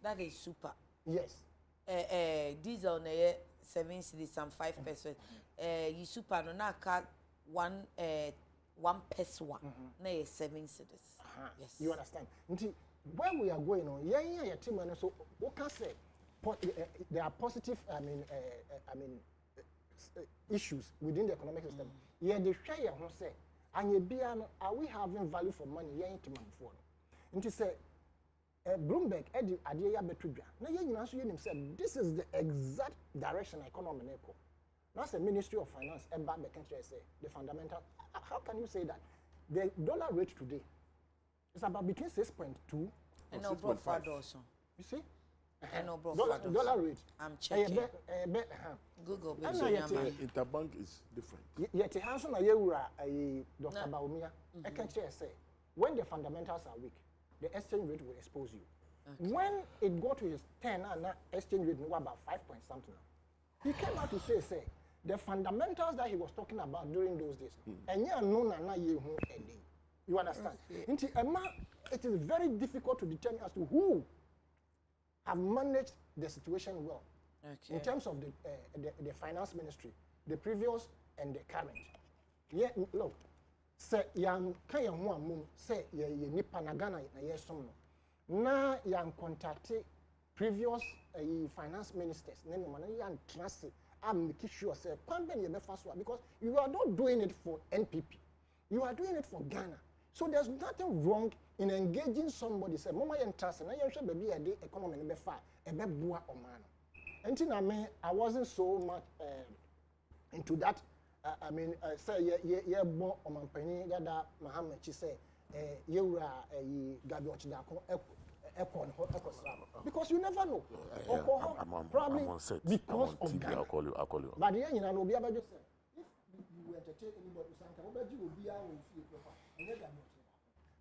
That is super. Yes. Diesel na 7 cedis and 5 pesos. You super no na ka 1 peso na 7 cedis. Yes. You understand? Where we are going on, yeah, team and so we can say there are positive issues within the economic system. Yeah, the share who say and are we having value for money? Yeah, into man for. And say Bloomberg edi adeya betudwa. Na ye nyina so yenim say this is the exact direction economy na go. That's the Ministry of Finance and back the country say the fundamental. How can you say that? The dollar rate today is about between 6.2 and 6.5 also. You see? And dollar rate. I'm checking. Google. Interbank is different. Yet the hands on a year, Dr. Baumia, I can say when the fundamentals are weak, the exchange rate will expose you. Okay. When it got to his 10 and exchange rate was about 5 point something. He came out to say the fundamentals that he was talking about during those days. And you understand? It is very difficult to determine as to who have managed the situation well. In terms of the finance ministry, the previous and the current. Yeah, look, say yang kaya huwa say ye nipa na Ghana na yesom no. Na yang contacte previous finance ministers. Name man yang trust. I'm making sure say kwambe ye befa so because you are not doing it for NPP. You are doing it for Ghana. So there's nothing wrong in engaging somebody. Say mama yen trust na yen hwe baby e de economy ne befa e be boa oman. Until I wasn't so much into that. Say ye bo omanpani gada Muhammad chi say yewura Gabi Ochidako ekon because you never know. Probably because of Ghana. I'll call you. But yeah, you know, be about just say if you entertain anybody something, obeji will be out.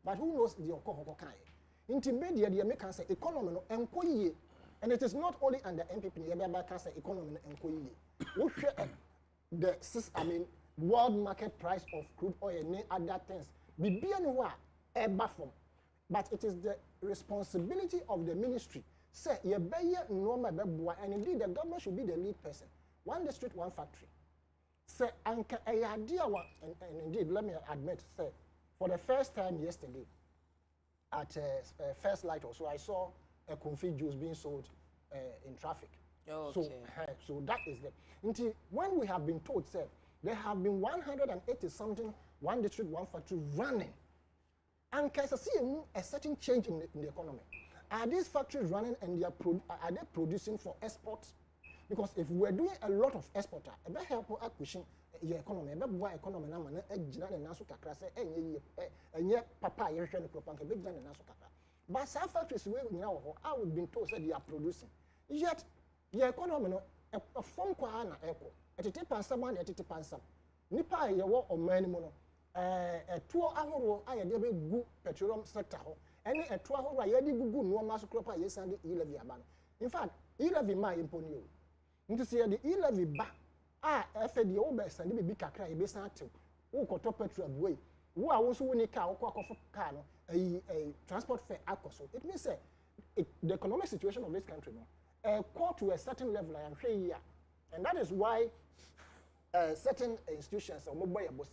But who knows the okoko kai? Intermediate the make say economy no enkoye. And it is not only under MPP, cancer economy and the world market price of crude oil and other things. But it is the responsibility of the ministry. Say, you and indeed the government should be the lead person. One district, one factory. Say, and indeed, let me admit, say, for the first time yesterday, at First Light also, I saw confit juice being sold in traffic. Okay. So that is the. Until when we have been told, sir, there have been 180 something, one district, one factory running. And can I see a certain change in the economy? Are these factories running and are they producing for export? Because if we're doing a lot of export, it will help acquisition your economy. It will economy na man ejina na naso kakra say enye papa ye hwe no propan ke ejina na naso kakra. But some factories we nyina wo I would been told that they are producing. Yet your economy no a form kwa na eko. Etete pansam and etete pansam. Nipa ye wo oman mu no tuo ahoro aye de be gu petroleum sector ho. Any a two hour yadi gugu no mass crop yes and e-levy aban. In fact, e-levy ma imponi o. Nti say the e-levy ba efe de o be send be kakra e be san tew. Wo koto petrol boy. Wo a wo so woni car wo akofo car no transport fare akoso. It means say the economic situation of this country no call to a certain level I am here. And that is why certain institutions or mobile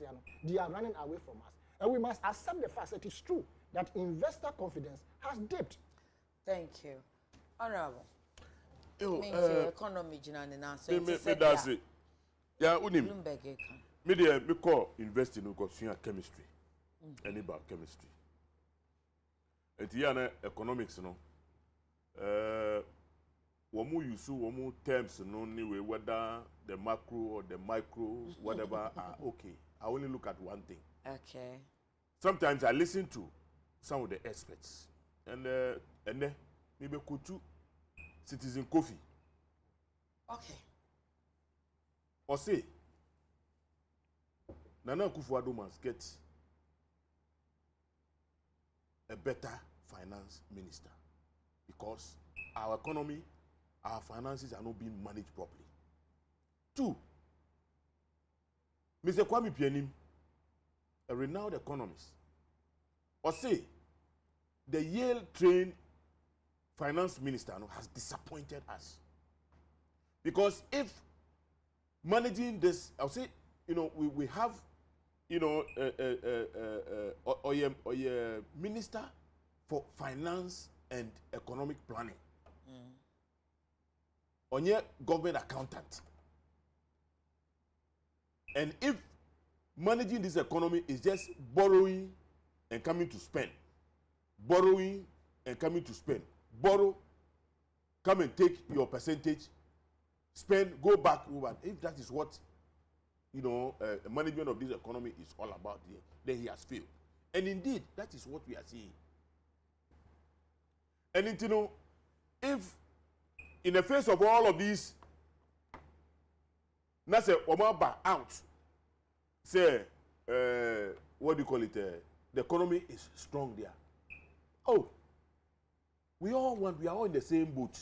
they are running away from us. And we must accept the fact that it's true that investor confidence has dipped. Thank you. Honorable. Economy jinani na so that's it. Yeah, unim. Bloomberg Me call investing no go chemistry. Any about chemistry. Enti economics no. Womu use womu terms no ni we whether the macro or the micro whatever are okay. I only look at one thing. Okay. Sometimes I listen to some of the experts and then maybe kutu Citizen Coffee. Okay. Or say Nana Akufo-Addo must get a better finance minister because our economy, our finances are not being managed properly. 2, Mr. Kwame Pianim, a renowned economist, or say the Yale-trained finance minister has disappointed us. Because if managing this, I'll say, we have, a minister for finance and economic planning. On your government accountant. And if managing this economy is just borrowing and coming to spend, borrowing and coming to spend, borrow, come and take your percentage, spend, go back. If that is what management of this economy is all about, then he has failed. And indeed, that is what we are seeing. And if in the face of all of these, now say Omaba out, say what do you call it? The economy is strong there. Oh, we are all in the same boat.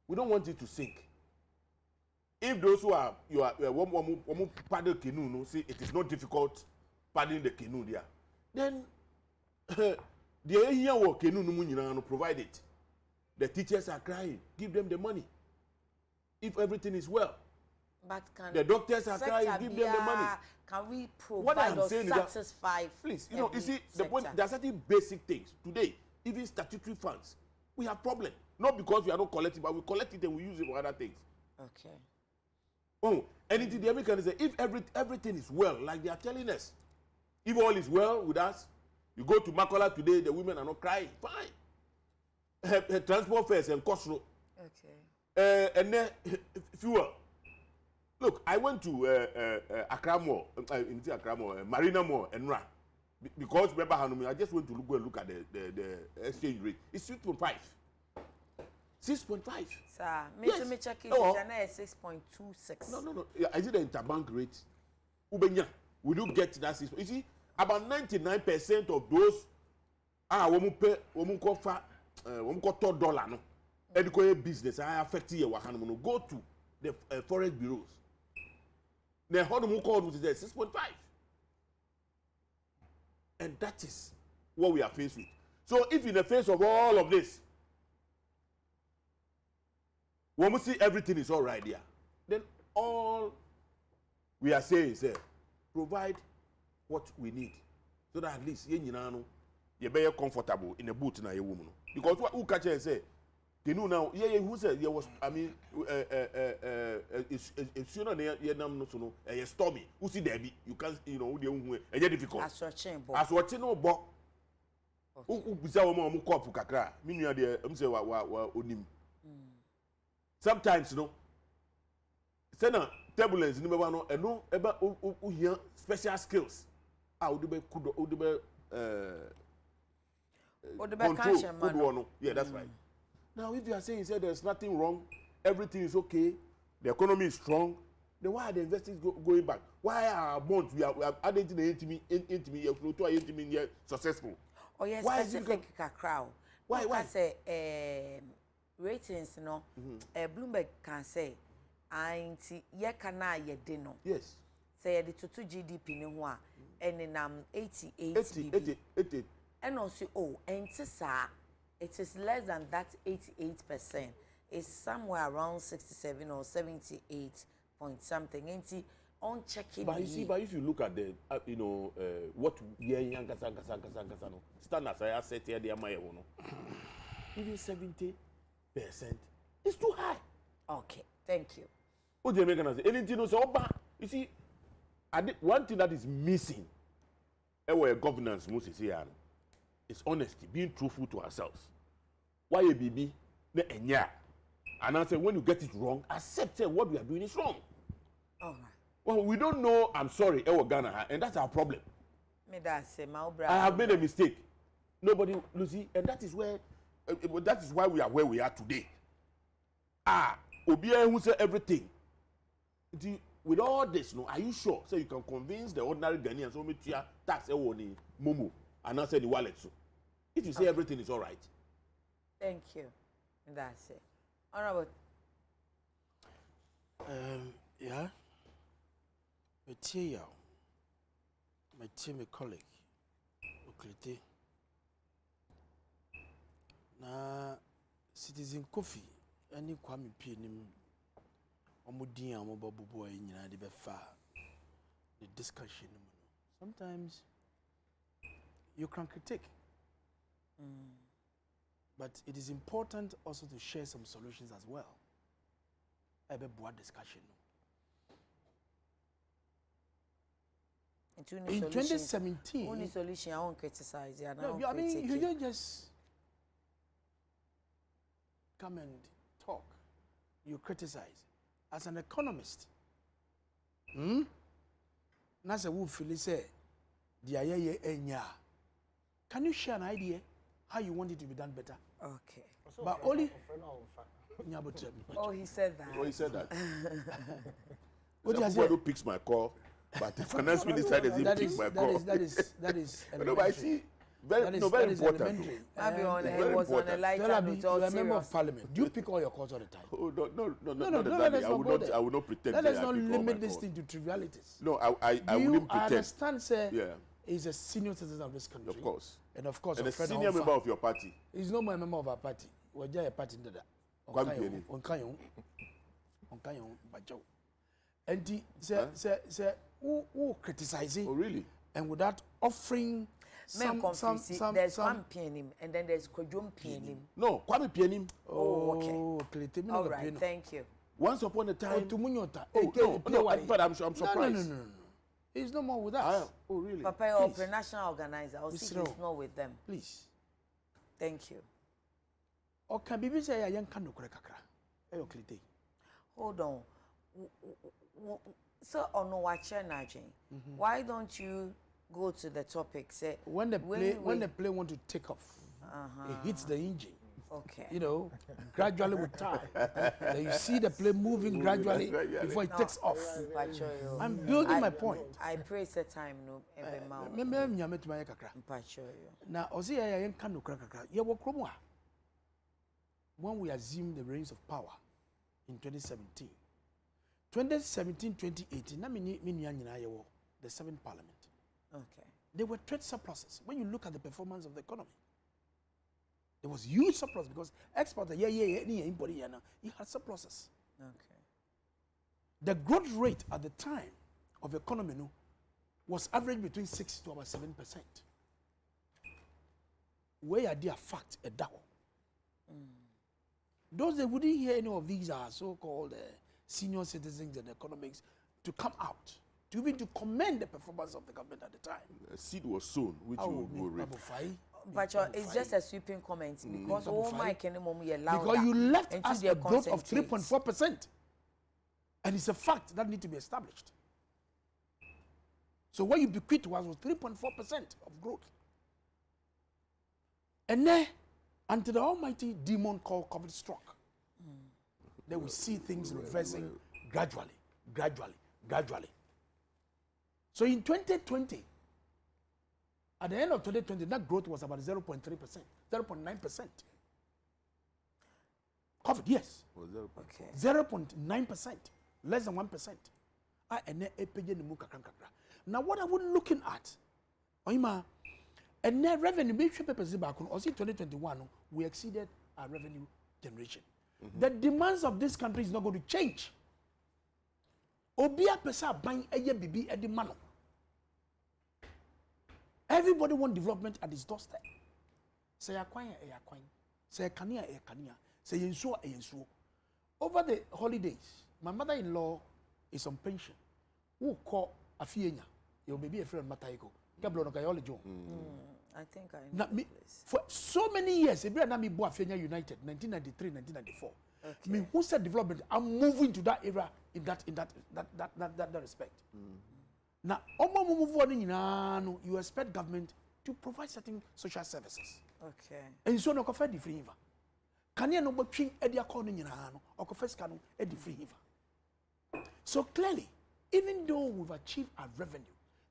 We don't want it to sink. If those who are paddle canoe, see it is not difficult paddling the canoe there, then the area work canoe provide it. The teachers are crying. Give them the money. If everything is well. But can the doctors are crying. Give them the money. Can we provide or satisfy? Please, you see, the point, there are certain basic things. Today, even statutory funds, we have problems. Not because we are not collecting, but we collect it and we use it for other things. Okay. Oh, anything the Americans say, if everything is well, like they are telling us, if all is well with us, you go to Makola today, the women are not crying. Fine. Her transport fares and cost. Okay. And then fuel. Look, I went to Accra Mall, Marina Mall, and Nsroma. Because remember, I just went to go and look at the exchange rate. It's 6.5. 6.5. Sir, yes. me check it. It's 6.26. No. Is it the interbank rate? Ubenya, will you get that 6? You see, about 99% of those women call $3 no. Educated business affect you go to the forex bureaus. The how do call is there 6.5. And that is what we are faced with. So if in the face of all of this, when we see everything is all right there, then all we are saying is provide what we need. So that at least you be comfortable in a boot na you woman. Because what who catch and say, you know now, who said there was, I mean, it's you know, no, stormy. Who see there be, you can't, you know, it's difficult. As watching no bo. Who bisa woman who call for kakra. Minu ya de, say wa onim. Sometimes, you know, sena turbulence ni be wa no, no, eba here special skills. Udebe control. Yeah, that's right. Now, if you are saying there's nothing wrong, everything is okay, the economy is strong, then why are the investors going back? Why are our bonds? We are adding to the 80 million successful. Oh, yes, why specific crowd. Why? Say ratings, no. Bloomberg can say, ye kana ye deno. Yes. Say the total GDP no one, and in 88. And also, and it is less than that 88%. It's somewhere around 67 or 78 point something. And see, on checking. But you see, but if you look at the, what young standards I said here, they are my own. Even 70% is too high. Okay, thank you. What do you make anything else? You see, one thing that is missing, our governance must say, is honesty, being truthful to ourselves. Why a baby? And I say, when you get it wrong, accept what we are doing is wrong. Oh. Well, we don't know, I'm sorry, Ghana, and that's our problem. I have made a mistake. Nobody, Lucy, and that is where, that is why we are where we are today. Obia who say everything. With all this, no, are you sure? So you can convince the ordinary Ghanaians so much tax Momo and answer the wallet. So if you say everything is all right. Thank you. That's it. Honorable. Yeah. My colleague, Oklite. Na Citizen Coffee, any Kwame Pianim, Omudia, Mobabu boy, the befa, the discussion. Sometimes you can critique. But it is important also to share some solutions as well. A broad discussion. In 2017, only solution I won't criticize. Yeah, no, I mean, you don't just come and talk. You criticize. As an economist, Nasa Wu Philly say, can you share an idea how you want it to be done better? Okay. But only. Oh, he said that. Oh, he said that. What does he picks my call, but the finance minister doesn't pick my call. That is. No, but I see. Very important. He was on a lighter note. You are a member of parliament. Do you pick all your calls all the time? Oh, no, I will not pretend. Let us not limit this thing to trivialities. No, I wouldn't pretend. I understand, sir. Yeah. He's a senior citizen of this country. Of course. And of course, and a senior member of your party. He's not my member of our party. We're just a party in that. And he said, who criticizing? Oh, really? And without offering some there's one Pianim and then there's Kojum Pianim. No, Kwame Pianim. Oh, okay. All right, thank you. Once upon a time. No, but I'm surprised. No. He's no more with us. Oh, really? Papa, you're a national organizer. I'll see he's not with them. Please. Thank you. Or can Bibi say, I am kakra? Hold on. So, on watcher Najin, why don't you go to the topic? Say when the plane want to take off, it hits the engine. Okay. You know, gradually with time. Then you see the plane moving gradually before it takes off. I'm building my point. I pray it's a time no every month. Now, when we assumed the reins of power in 2017, 2018, the seventh parliament. Okay. There were trade surpluses. When you look at the performance of the economy, there was huge surplus because exporter, he had surpluses. Okay. The growth rate at the time of the economy was average between 6 to about 7%. where are their fact a doubt. Those that wouldn't hear any of these are so-called senior citizens in economics to come out, to even to commend the performance of the government at the time. A seed was sown, which you will go reap. But it's just a sweeping comment because because you left us a growth of 3.4%. And it's a fact that needs to be established. So what you bequeathed to us was 3.4% of growth. And then, until the almighty demon called COVID struck, then we see things reversing gradually. So in 2020, at the end of 2020, that growth was about 0.3%, 0.9%. COVID, yes. Okay. 0.9%, less than 1%. Now, what are we looking at? And net revenue, make sure papers back on 2021, we exceeded our revenue generation. The demands of this country is not going to change. Obia pesa buying a bibi at the mano. Everybody wants development at his doorstep. Say acquire. Say kania. Say yensuo. Over the holidays, my mother-in-law is on pension. Who call a fienya? Your baby a friend Mataiko. I think I know. For so many years, Ebra Nami Boafenya United, 1993, 1994. Okay. Me who said development? I'm moving to that era in that respect. Now, you expect government to provide certain social services. Okay. And so no coffee free hiva. Can you know what king edia calling in or confess cano edi free hiva? So clearly, even though we've achieved our revenue,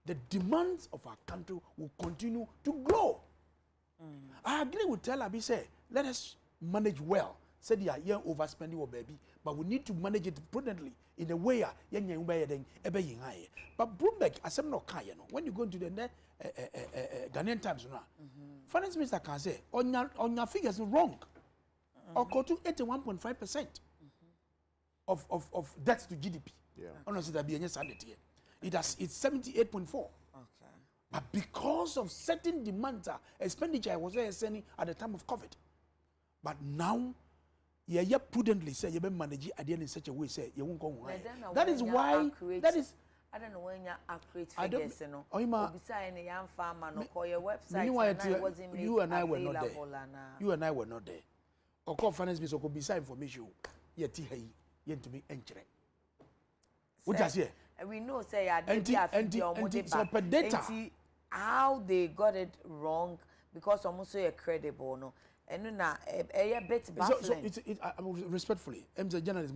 the demands of our country will continue to grow. I agree with Telabi say, let us manage well. Said yeah, overspending or baby, but we need to manage it prudently in a way but Bloomberg, as I'm not when you go into the Ghanaian Times now, finance minister can say on your figures wrong. Or go to 81.5% of debt to GDP. Yeah. Honestly, that be any sanity. It's 78.4. Okay. But because of certain demands, expenditure was sending at the time of COVID. But now, yeah, prudently say you be manage it in such a way say you won't go away. That is why that is. I don't know when you're accurate figures, you know. Beside any young farmer, no call your website. You and I were not there. You and I were not there. Or call finance minister could be information. Yet he to be entering. What does he? We know say data. How they got it wrong because almost so credible no. And now a bit baffling. So respectfully, I'm a journalist.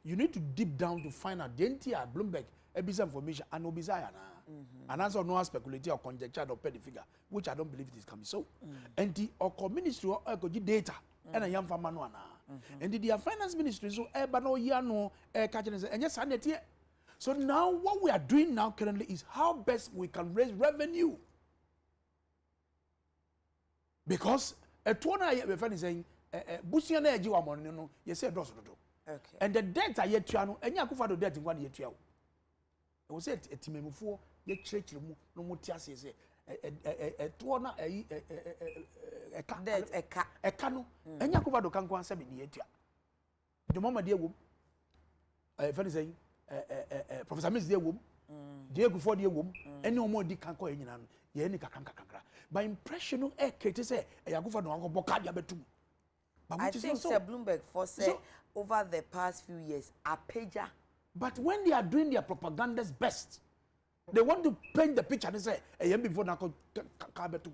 You need to deep down to find out the entire Bloomberg ebisa information and obisa and answer no speculate or conjecture or pay the figure, which I don't believe it is coming so. And the ministry or data and a young farmer no and the finance ministry so but no year no catching and yes and yet. So now what we are doing now currently is how best we can raise revenue. Because a 2 saying Busiana Jiwa money no you say does do. Okay. And the debt are yet to and Yakufa debt in 1 year. It was said a team before yet church no more says a tuana a cano and Yakufa do can't 7 years. The moment dear womb, very saying Professor Miss dear womb, dear before dear womb, and no more dick can't call in Yenica Kankakra. By impression, a Kate say a Yakufa no uncle Bocadia betu. I think Sir Bloomberg for say over the past few years, a pager. But when they are doing their propaganda's best, they want to paint the picture and say, "A year before Nako Kabetu."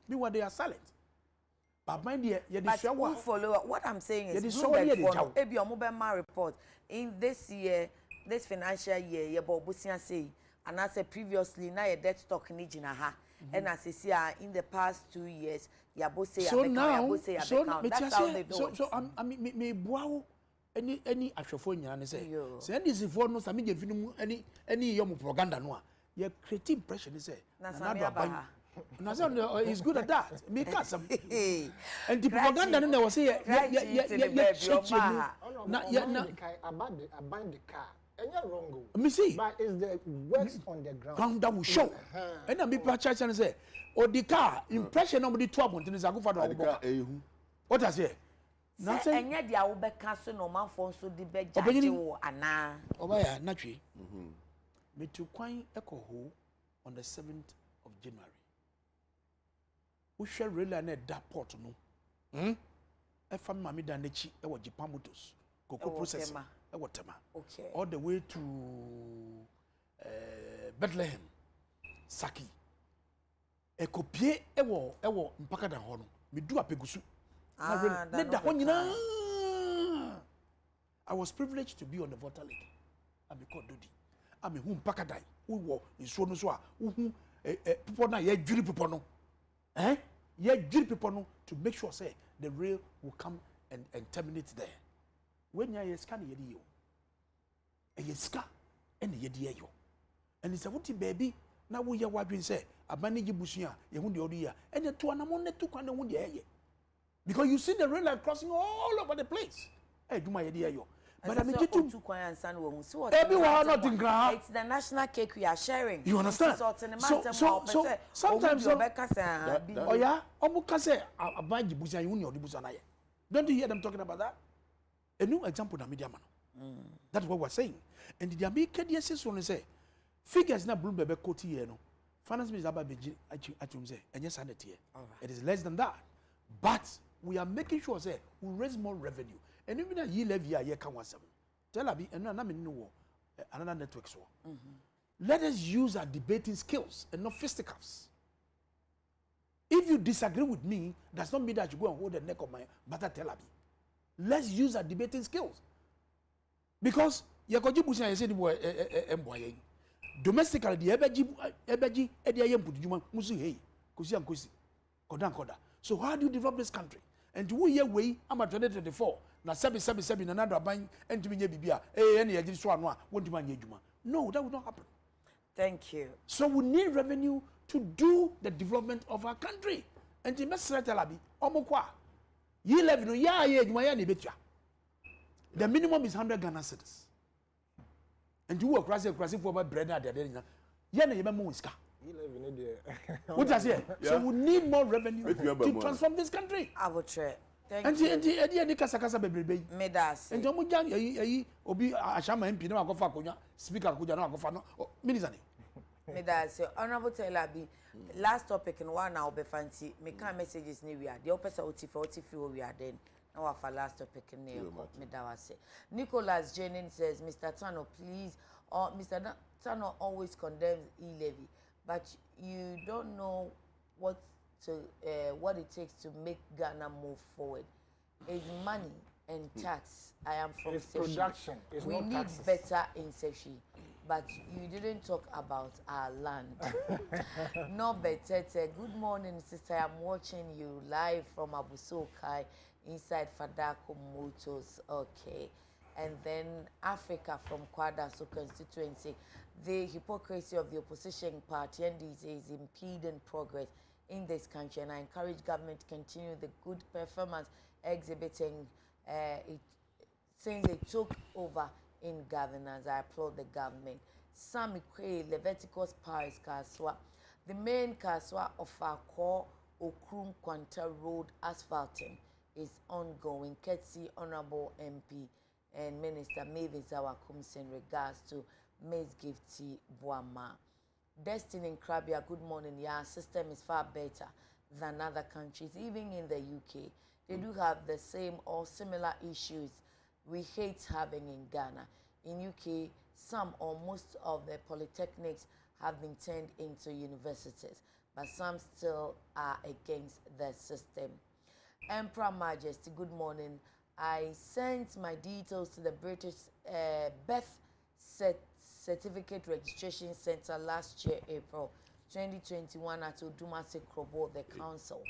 Meanwhile, they are silent. But my dear, who follow what I'm saying is Bloomberg for Ebi Omubema report in this year, this financial year, ye Bobusia say, and I said previously, now your debt stock in Jinaha. And as I see, in the past 2 years, Yabo say that's how they do it. So I mean, me bow any actual and say, send this for no Sami Gavin any young propaganda no. You create impression, they say. He's good at that. Make us some. And the propaganda was say, I bind the car and you're wrong. Me see. But it's the works on the ground. Ground that will show. And I'm be church and say, or the car impression nobody 12 on things I go for the what I say. Nothing. And yet, the Aubeka so no man for so the bed ana. Obaya, naturally. Me to quine echo ho on the 7th of January. We shall really net that port no. If I'm Mammy Danechi, I was Japan Motors, Cocoa Processing, I was Tema. Okay. All the way to Bethlehem, Saki. A copie, ewo, Mpaka da Hono. Me do a pegusu. I was privileged to be on the voter list. I'm called Dodi. I'm a home Pakadai. Who were in Swonoswa, who people now, ye jury people no. Ye jury people no to make sure say the rail will come and terminate there. When you scan ye yo, a yeska and ye dear yo. And it's a woody baby. Now we are what we say, a manage bushia, ye wound the odia, and the two anamone took on the wound ye. Because you see the rail line crossing all over the place. Hey, do my idea yo. But I mean, you two everyone not in ground. It's the national cake we are sharing. You understand? So sometimes oh yeah, Omuka say abanji busa you know the busa na ye. Don't you hear them talking about that? A new example na media man. That's what we're saying. And the American DSS one say figures na Bloomberg quote here no. Finance minister Ababeji atum say enye sanity. It is less than that. But we are making sure say we raise more revenue. And even a year levy a year can 17. Tell me, and another network so. Let us use our debating skills and not fisticuffs. If you disagree with me, does not mean that you go and hold the neck of my butter telabi. Let's use our debating skills. Because Yakojibusi said domestically the ebeji ediayem putujuma musu hey kusi and kusi kodan koda. So how do you develop this country? And do we hear way I'm at 2024 na sebi na another ban entimi nye bibia any agri so anwa won't man yejuma. No, that would not happen. Thank you. So we need revenue to do the development of our country. And the message talabi omokwa ye level no ya ejuma ya na betua. The minimum is 100 Ghana cedis. And you work crashing for my bread at the day. Yeah, na yeba mo iska. What I say? So we need more revenue to transform this country. I will try. Thank and you. And the kasa bebrebe. Medas. And jomu jang obi ashama MP na akofa akonya speaker akoja na akofa no minister ni. Medas. Honorable Telabi, last topic in one now be fancy. Me can messages ni we are. The opposite otifi we are then. Now our last topic in Medawase. Nicholas Jennings says, Mr. Tano, please, Mr. Tano always condemns e-levy, but you don't know what it takes to make Ghana move forward. It's money and tax. I am from it's Seshi. Production. It's we need taxes. better in Seshi, but you didn't talk about our land. No better. Good morning, sister. I'm watching you live from Abusokai inside Fadako Motors. Okay. And then Africa from Kwadaso constituency. The hypocrisy of the opposition party NDC is impeding progress in this country, and I encourage government to continue the good performance exhibiting since they took over in governance. I applaud the government. Sami Kwe, Leviticus Paris Kaswa. The main Kaswa of our core Okrum Kwanta Road asphalting is ongoing. Ketsi Honorable MP and Minister Mavis Awakums in regards to Ms. Gifty Boama. Destiny in Krabia, good morning. Yeah, our system is far better than other countries. Even in the UK, they do have the same or similar issues we hate having in Ghana. In UK, some or most of the polytechnics have been turned into universities, but some still are against the system. Emperor Majesty, good morning. I sent my details to the British Birth Certificate Registration Center last year, April 2021, at Odumase Krobo, the council,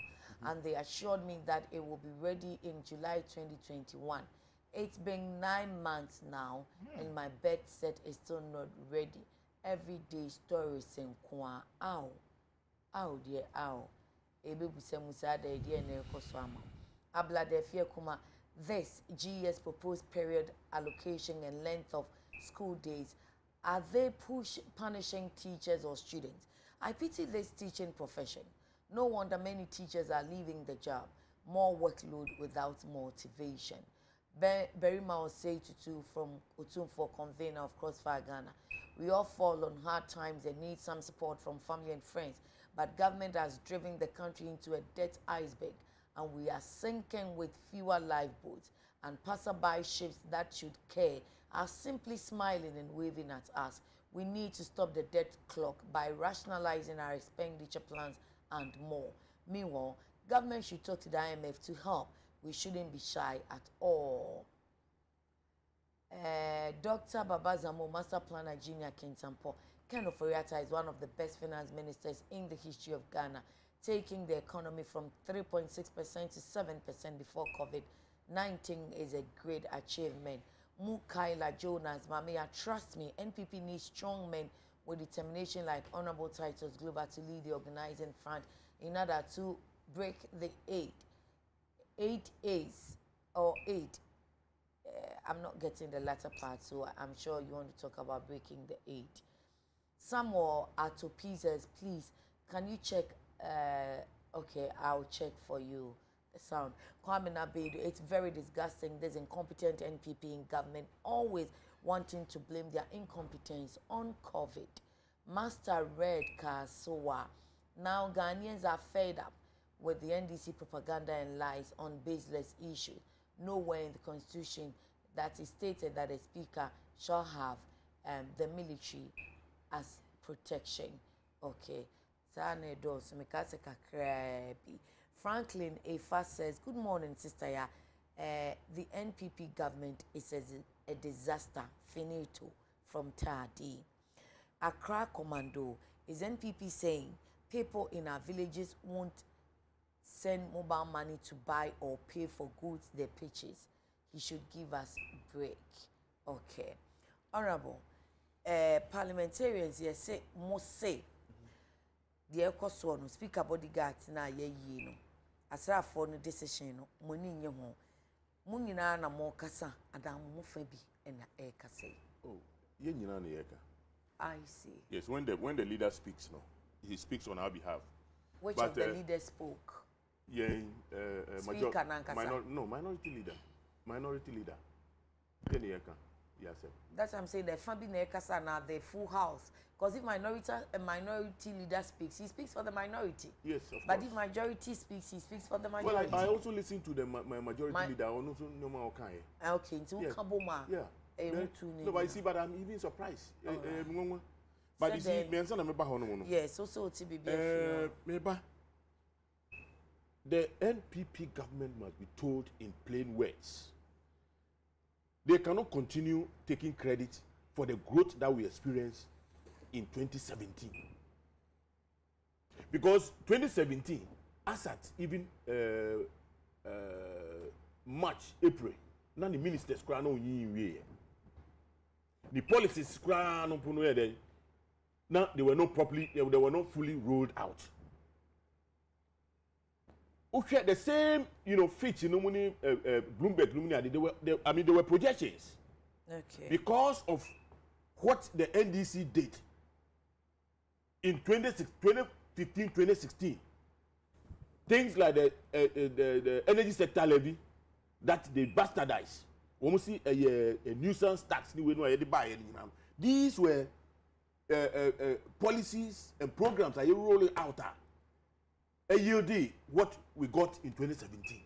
and they assured me that it will be ready in July 2021. It's been 9 months now, and my birth cert is still not ready. Everyday stories in Kwa. Ow, dear, ow. Ebe busemusa de idea ne koswama. Abla de fie kuma. This GS proposed period allocation and length of school days, are they punishing teachers or students? I pity this teaching profession. No wonder many teachers are leaving the job. More workload without motivation. Berima Osei Tutu from Otumfo, convener of Crossfire Ghana. We all fall on hard times and need some support from family and friends. But government has driven the country into a debt iceberg, and we are sinking with fewer lifeboats. And passerby ships that should care are simply smiling and waving at us. We need to stop the debt clock by rationalizing our expenditure plans and more. Meanwhile, government should talk to the IMF to help. We shouldn't be shy at all. Dr. Babazamo, Master Planner Junior Kintampo, Ken Oforiatta is one of the best finance ministers in the history of Ghana, taking the economy from 3.6% to 7% before COVID-19 is a great achievement. Mukaila Jonas, Mamia, trust me, NPP needs strong men with determination like Honorable Titus Glover to lead the organizing front in order to break the eight A's or eight. I'm not getting the latter part, so I'm sure you want to talk about breaking the 8. Samuel Atopizes, please, can you check? Okay, I'll check for you the sound. Kwame Nabedu, it's very disgusting. There's incompetent NPP in government, always wanting to blame their incompetence on COVID. Master Red Kasowa, now Ghanaians are fed up with the NDC propaganda and lies on baseless issues. Nowhere in the constitution that is stated that a speaker shall have the military as protection. Okay. Franklin Afa says, good morning, sister. The NPP government is a disaster. Finito from Tadi. Accra Commando, is NPP saying people in our villages won't send mobile money to buy or pay for goods they purchase? He should give us a break. Okay. Honorable, parliamentarians, yes, say, must say, the Ecoson, Speaker Bodyguards, na ye no. Asra for no decision, money in your home. Munina na mo kasa, Adam Mufebi, and Ekase. Oh, yenina ni eka. I see. Yes, when the leader speaks, no, he speaks on our behalf. Which of the leaders spoke? Yeah, Speaker Nankasa. Minority leader. Minority leader. Yenieka. Yes, sir. That's what I'm saying. The family Nekasa now the full house. Because if a minority leader speaks, he speaks for the minority. Yes, of course. But if majority speaks, he speaks for the majority. Well, I also listen to my majority leader. I also know my okay. Okay, so Kaboma. Yeah. No, but you see, but I'm even surprised. But you see, me answer me yes, also TBB. The NPP government must be told in plain words. They cannot continue taking credit for the growth that we experienced in 2017. Because 2017, as at even March, April, none of the ministers crown on you. The policies crown on now they were not fully rolled out. Okay, the same, Fitch, Bloomberg, there were projections. Okay. Because of what the NDC did in 2015, 2016, things like the energy sector levy that they bastardized. We see a nuisance tax. These were policies and programs that you rolling out. AUD, what we got in 2017.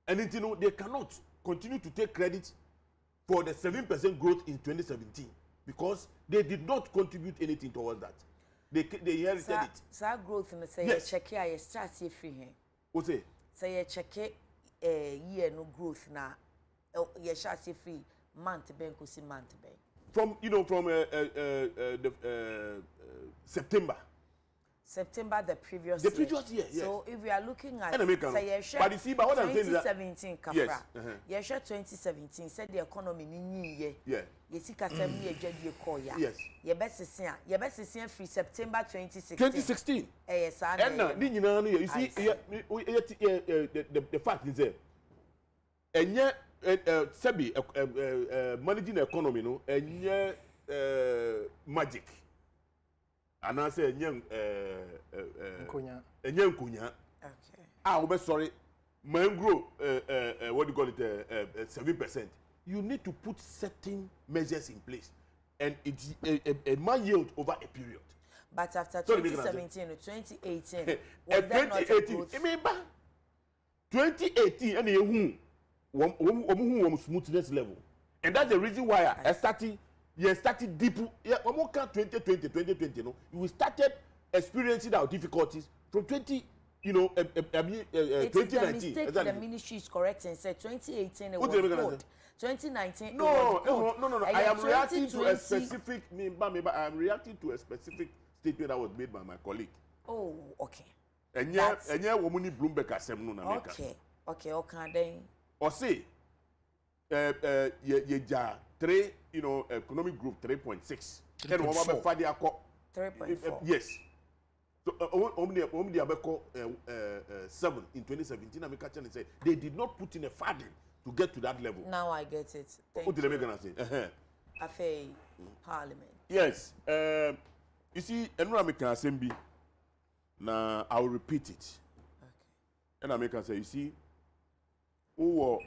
And they cannot continue to take credit for the 7% growth in 2017 because they did not contribute anything towards that. They inherited it. So growth in the say yes. Check here, start here free here. What's it? Say check year no growth na ye start here free month bank kusi month bank. From September the previous year. Yes. So if we are looking at say but you see, but what I'm saying is that 2017 Kafra. Yes. 2017 said the economy ni year. Yeah. You see kasem year jadi call ya. Yes. Ye best see free September 2016. 2016. Yes, and now you see the fact is that and yet Sebi managing the economy no enye magic. And I say enye Nkonya. enye nkonya. Okay. We sorry. Man grow what do you call it 7%. You need to put certain measures in place, and it might yield over a period. But after Sorry, 2017 or 2018, was And there not a 2018, growth? 2018, and smoothness level, and that's the reason why I started. You started deep. Yeah, 2020, no, we started experiencing our difficulties from 20. It is the 2019. mistake Exactly. the ministry is correcting. Said 2018 it What was do you mean? good. 2019 No, it was good. no. And I then am reacting to a 2020 specific. I am reacting to a specific statement that was made by my colleague. Oh, okay. And That's- Womuni Bloomberg asem no na make. Okay, then. Or say, yeah, 3, economic group 3.6. And one of 3.4. yes. So, Omni Abeko 7 in 2017, I make a challenge say they did not put in a funding to get to that level. Now I get it. What did they make say? Afe Parliament. Yes. You see, Nsroma can assembly. Now I will repeat it. Okay. And I make say, you see, who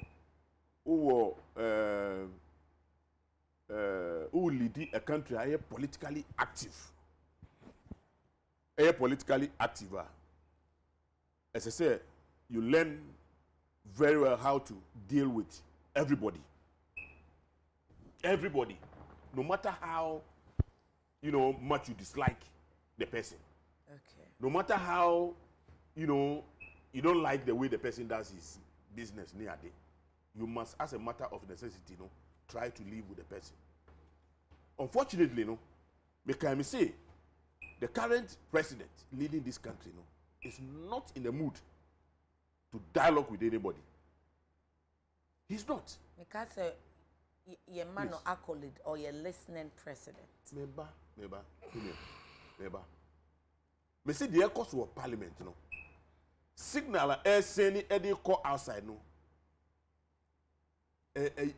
lead a country are politically active. Politically active. As I say, you learn very well how to deal with everybody. Everybody, no matter how much you dislike the person. Okay. No matter how you don't like the way the person does his business near day, you must, as a matter of necessity, try to live with the person. Unfortunately, I may say, the current president leading this country, is not in the mood to dialogue with anybody. He's not. Because your man or accolade or your listening president. Member. Me say the course of parliament, signal a sending any call outside, it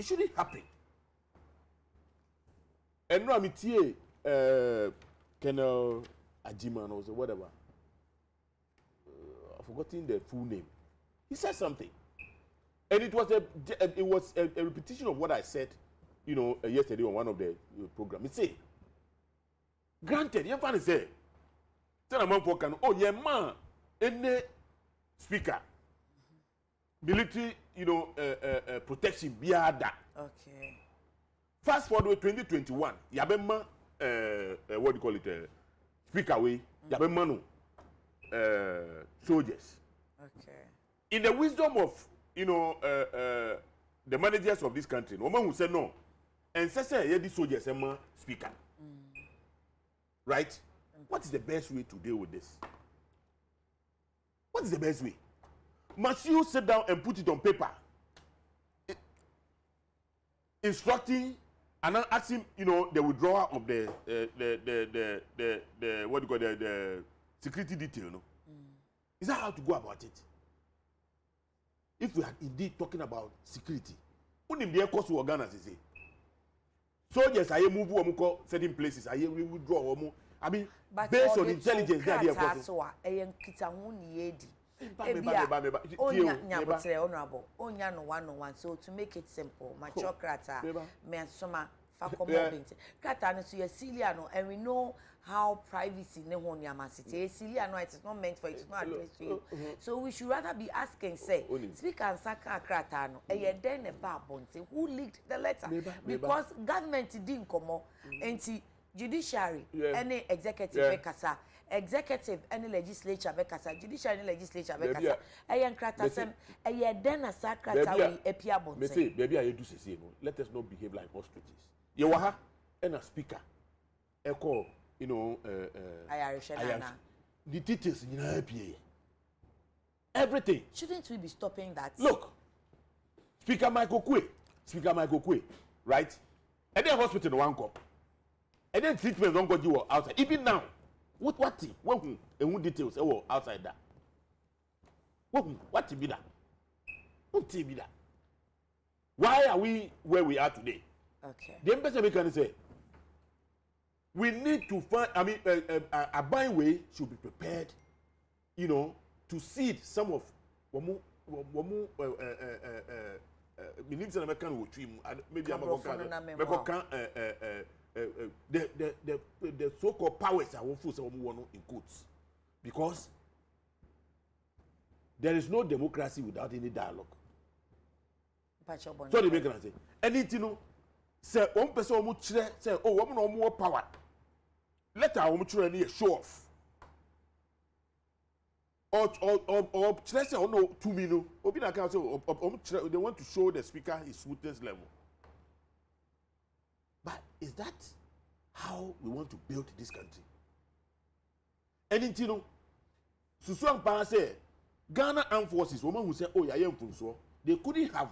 shouldn't happen. And no, I'm here, Colonel Ajiman or whatever. I've forgotten the full name. He said something, and it was a repetition of what I said, yesterday on one of the programs. He said, granted, you find say, tell a man for can man, any speaker, military, protection beyond that. Okay. Fast forward to 2021, Yabema, what do you call it, speaker way, Yabema soldiers. Okay. In the wisdom of, the managers of this country, no man who said no, and say, these soldiers, speaker. Right? What is the best way to deal with this? What is the best way? Must you sit down and put it on paper? Instructing and asking, the withdrawal of the what do you call the security detail, Is that how to go about it? If we are indeed talking about security, only the course we organize is soldiers are move certain places, are withdraw. I mean, but based on intelligence, they are there. Honorable, Onya no 101. So to make it simple, mature krata, me Nsroma krata so Siliano, and we know how privacy ne ho nyama site. Siliano, it is not meant for it, it's not addressed to you. So we should rather be asking, say, speak and saka krata no, then a babonte who leaked the letter because government didn't come and judiciary any executive bekasa. Executive and legislature bekasa, judiciary and legislature bekasa. Ayan krata sem, then a sakrata we appear bonte. Me say, baby, I do say, let us not behave like ostriches. You waha and a speaker, echo, Irish. The details in IPA. Everything. Shouldn't we be stopping that? Look, Speaker Michael Kwe, right? And then hospital no one come. And then treatment don't go you outside. Even now, what thing? When details outside that? What be that? Why are we where we are today? Okay. The person we can say we need to find. I mean, a buying way should be prepared, you know, to seed some of ministers American will trim maybe the so-called powers are in quotes, because there is no democracy without any dialogue. So the make say anything no say one person say oh woman no more power. Let our children show off. Or say oh no 2 million. Obi na can say they want to show the speaker his smoothness level. But is that how we want to build this country? Anything no Susuan Pa say Ghana Armed Forces, woman who say oh yeah so they couldn't have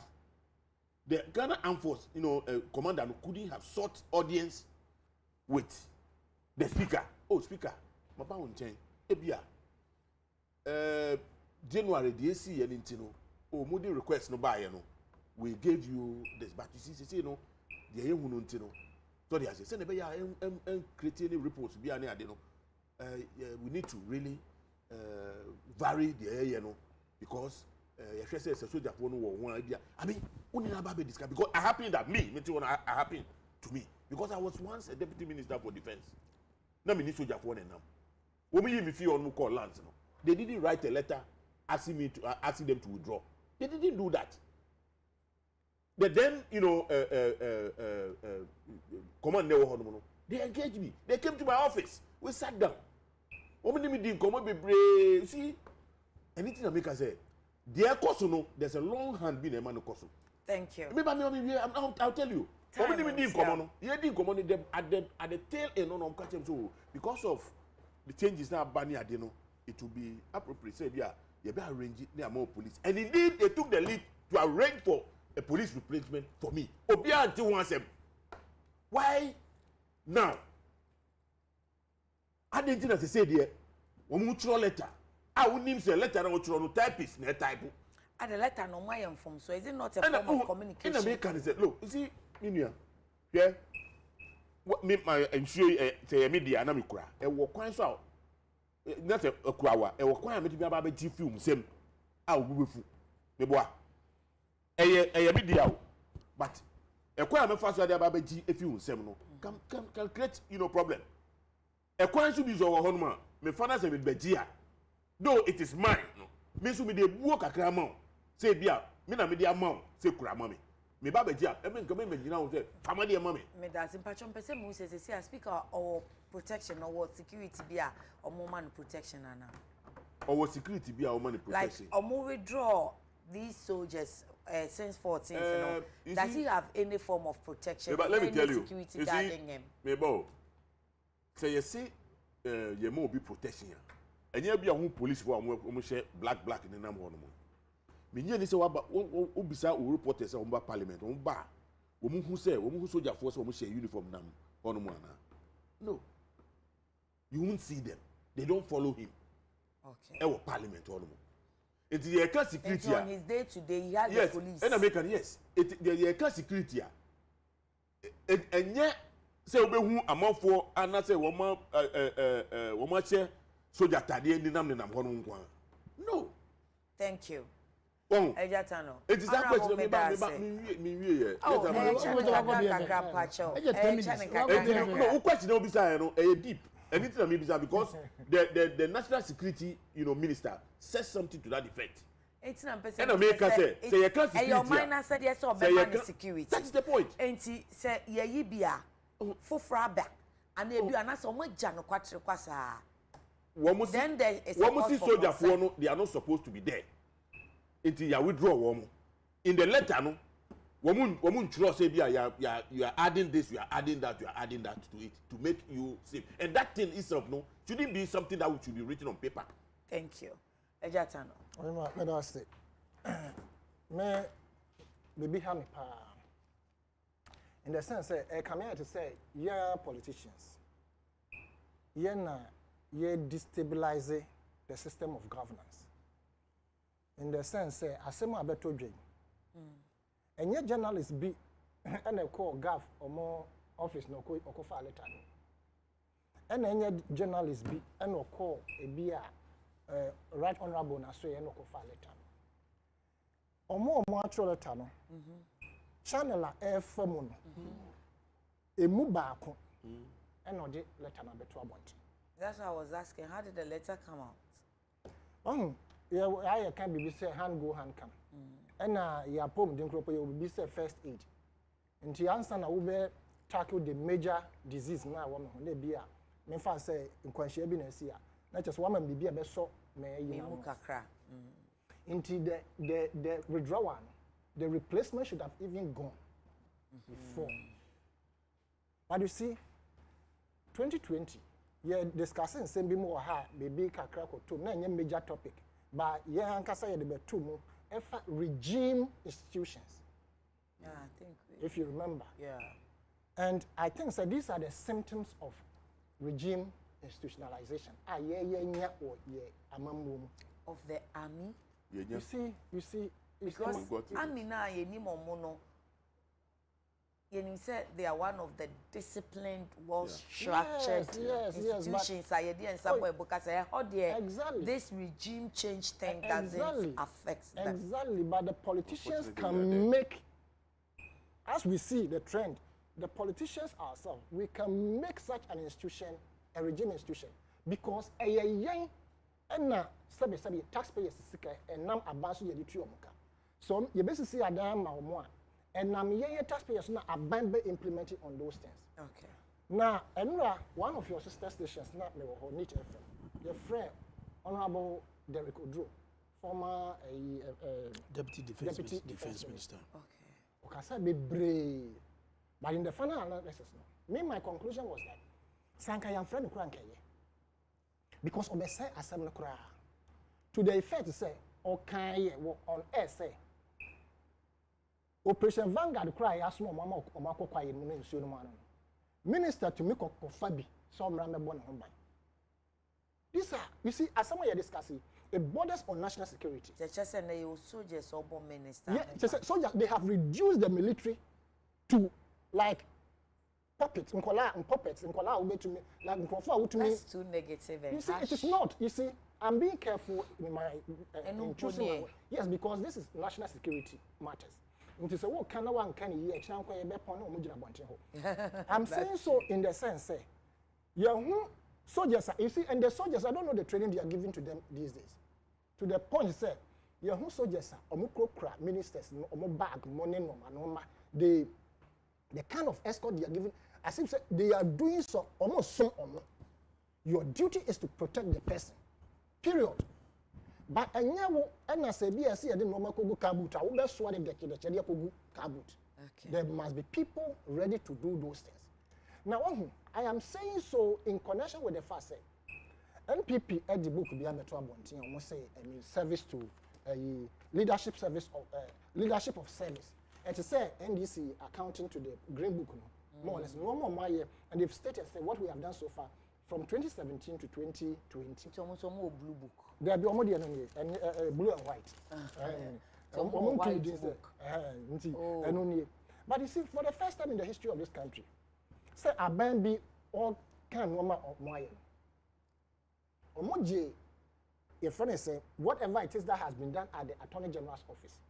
the Ghana Armed Force, you know, commander couldn't have sought audience with the speaker. Oh, speaker, Papa won't change. Ebia, January, the AC, and intino. Oh, Moody request no buy, you know. We gave you this, but you see, you know, the young one, you know. So they say, send a bear and creating reports, be an idea, we need to really vary the area, you know, because. If say a soldier for one idea, I mean, only about this guy because I happen that me happened to me because I was once a deputy minister for defense. Now me need soldier for one now. When me feel on call lands, no, they didn't write a letter asking me to asking them to withdraw. They didn't do that. But then you know, command they engaged me. They came to my office. We sat down. Me didn't come be see anything I make I say. Their no, there's a long hand being a man of Kosu. Thank you. I'll tell you. At the tail end on so because of the changes now banning Adeno, it will be appropriate. Say, yeah, you better arrange it near more police. And indeed, they took the lead to arrange for a police replacement for me. Obia until once. Why now? I didn't know to say there, one mutual letter. I would name say letter no tro no typist na type. And the letter no my form, so is it not a form of communication? And American say look, you see Minia. Yeah. What me my ensure say media na me kura. E wo kwan so na say kurawa. E wo kwan me bi aba ji film sem. A wo befu. Me boa. Eye media o. But e kwan me fa so ade aba ji film sem no. Can create problem. E kwan so bi zo wo hono ma. Me fa na say me beji a. Though it is mine, no. Me so me dey buo kakra ma. Say bia, me na me dey ama say kura ma me. Me ba beji a, e me nka me gina wo say fama dey ma me. Me da simpatron pese mu say speaker or protection or security bia or man protection ana. Or security bia or man protection. Like or withdraw these soldiers since 14, does he have any form of protection? But let me tell you, security guarding him. Me bo. Say you see you mo be protection. And you be a police for black in the name of me. You say, Obisa will report us on parliament, on bar. Woman who say, woman who soldier force, woman share uniform nam on one. No, you won't see them. They don't follow him. Okay. Our parliament on it's the air security. On his day to day, he has yes, the police. And American, yes. The air security. And yet, say, who among for, and I say, woman, share. Soldier tadi ni nam hono nkwa. No. Thank you. Oh. Ejatano. It is that question me wie. Oh, no, question no bisa no e deep. Anything na me bisa because the national security, minister says something to that effect. It's not person. And America say you can't security. Your minor said yes or man security. That is the point. And say ye bia fofra ba. And e bi anasa omo gya no kwatre kwasa. Then there is a soldier for no, they are not supposed to be there. Until you withdraw one. In the letter, no, woman trust say you are adding this, you are adding that, you are adding that to it to make you safe. And that thing itself, no, shouldn't be something that should be written on paper. Thank you. Ejatano. Me don't say. Me baby ha me pa. In the sense that come here to say, yeah, politicians. Yeah, na. You destabilize the system of governance. In the sense, asema abeto dwen Enye journalist bi and a call gaf or more office no ko fa letter no. And enye journalist bi and or call a bia right honorable na so ye no ko fa letter no. Omo atro letter no. Channel a FM no. Emu baako and no de letter na beto abonti. That's why I was asking, how did the letter come out? Yeah, I can be say hand go hand come. And ya pom din kropo you be say first aid. Nti answer na wo be tackle the major disease na wo me na bia me fa say nkwanhia bi na si a na just wo man bibia be so me yi na kakra. Nti the withdrawal, the replacement should have even gone before. But you see 2020 yeah discussing same be more ha baby kakra ko to na any major topic but yeah ankasa ye de betu mu efa regime institutions. Yeah, I think if you remember. Yeah. And I think so these are the symptoms of regime institutionalization. Yeah amamum of the army. You see because army na ye ni mono. You said they are one of the disciplined, well-structured institutions. Exactly. This regime change thing doesn't affect them. Exactly, but the politicians can make, as we see the trend, the politicians ourselves, we can make such an institution a regime institution because a young and taxpayers and nam abansu yedi omuka. So you basically see adam ma and nam ye taxpayers na aban be implementing on those things. Okay. Now, Enra, one of your sister stations, not me or Nit FM, your friend, Honorable Derek Odro, former Deputy Defense Minister. Okay. Okay, be brave. But in the final analysis, no. My conclusion was that Sanka young friend Krankaye. Because on the say assembly cry. To the effect to say, okay, on air say. Operation Vanguard cry as no mama or Mako Kwai in Minister to me Fabi, some Rambe Bonhomba. These are, you see, as someone you're discussing, it borders on national security. Just and they soldiers or minister. Yeah, soldiers, they have reduced the military to like puppets, puppets, to me, like to me. That's too negative. You see, it is not. You see, I'm being careful in my in choosing my word. Yes, because this is national security matters. I'm saying so in the sense, say, soldiers, you see, and the soldiers, I don't know the training they are giving to them these days. To the point, say, soldiers, ministers, bag, money, the kind of escort they are giving, as if they are doing so almost so. Your duty is to protect the person. Period. But there must be people ready to do those things. Now, I am saying so in connection with the fact that NPP at the book be almost say service to leadership service of leadership of service. And to say NDC accounting to the Green Book, more or less, no more year, and they've stated say what we have done so far from 2017 to 2020. It's almost a more blue book. There be almost and blue and white. White book. But you see, for the first time in the history of this country, say a ban be all kind of wire. Omoji, your friend say whatever it is that has been done at the Attorney General's office,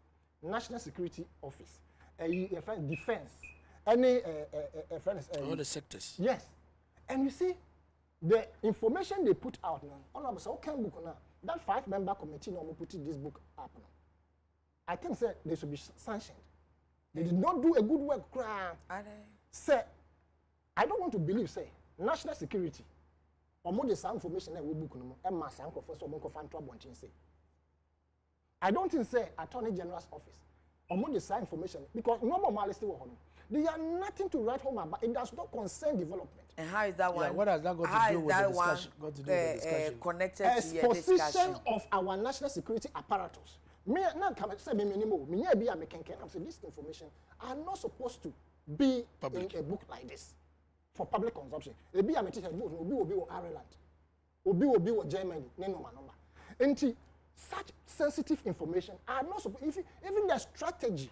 National Security Office, defense, any all the sectors. Yes, and you see. The information they put out now, all of us, okay, book now. That 5-member committee now put this book up now. I think say they should be sanctioned. They did not do a good work. Say, I don't want to believe. Say, national security. Or more the same information that we book no. And my son professor Monko fan trouble say. I don't think say Attorney General's office. Or more the same information because no more malice will happen. They are nothing to write home about. It does not concern development. And how is that one? Yeah, what has that got to do with the discussion? Connected to your discussion of our national security apparatus. Me now come say me minimum. Me be a mechanic. I'm saying this information are not supposed to be public in a book like this for public consumption. It be a mechanic book. Obi Ireland. Obi Germany. No. Enti such sensitive information are not supposed, even the strategy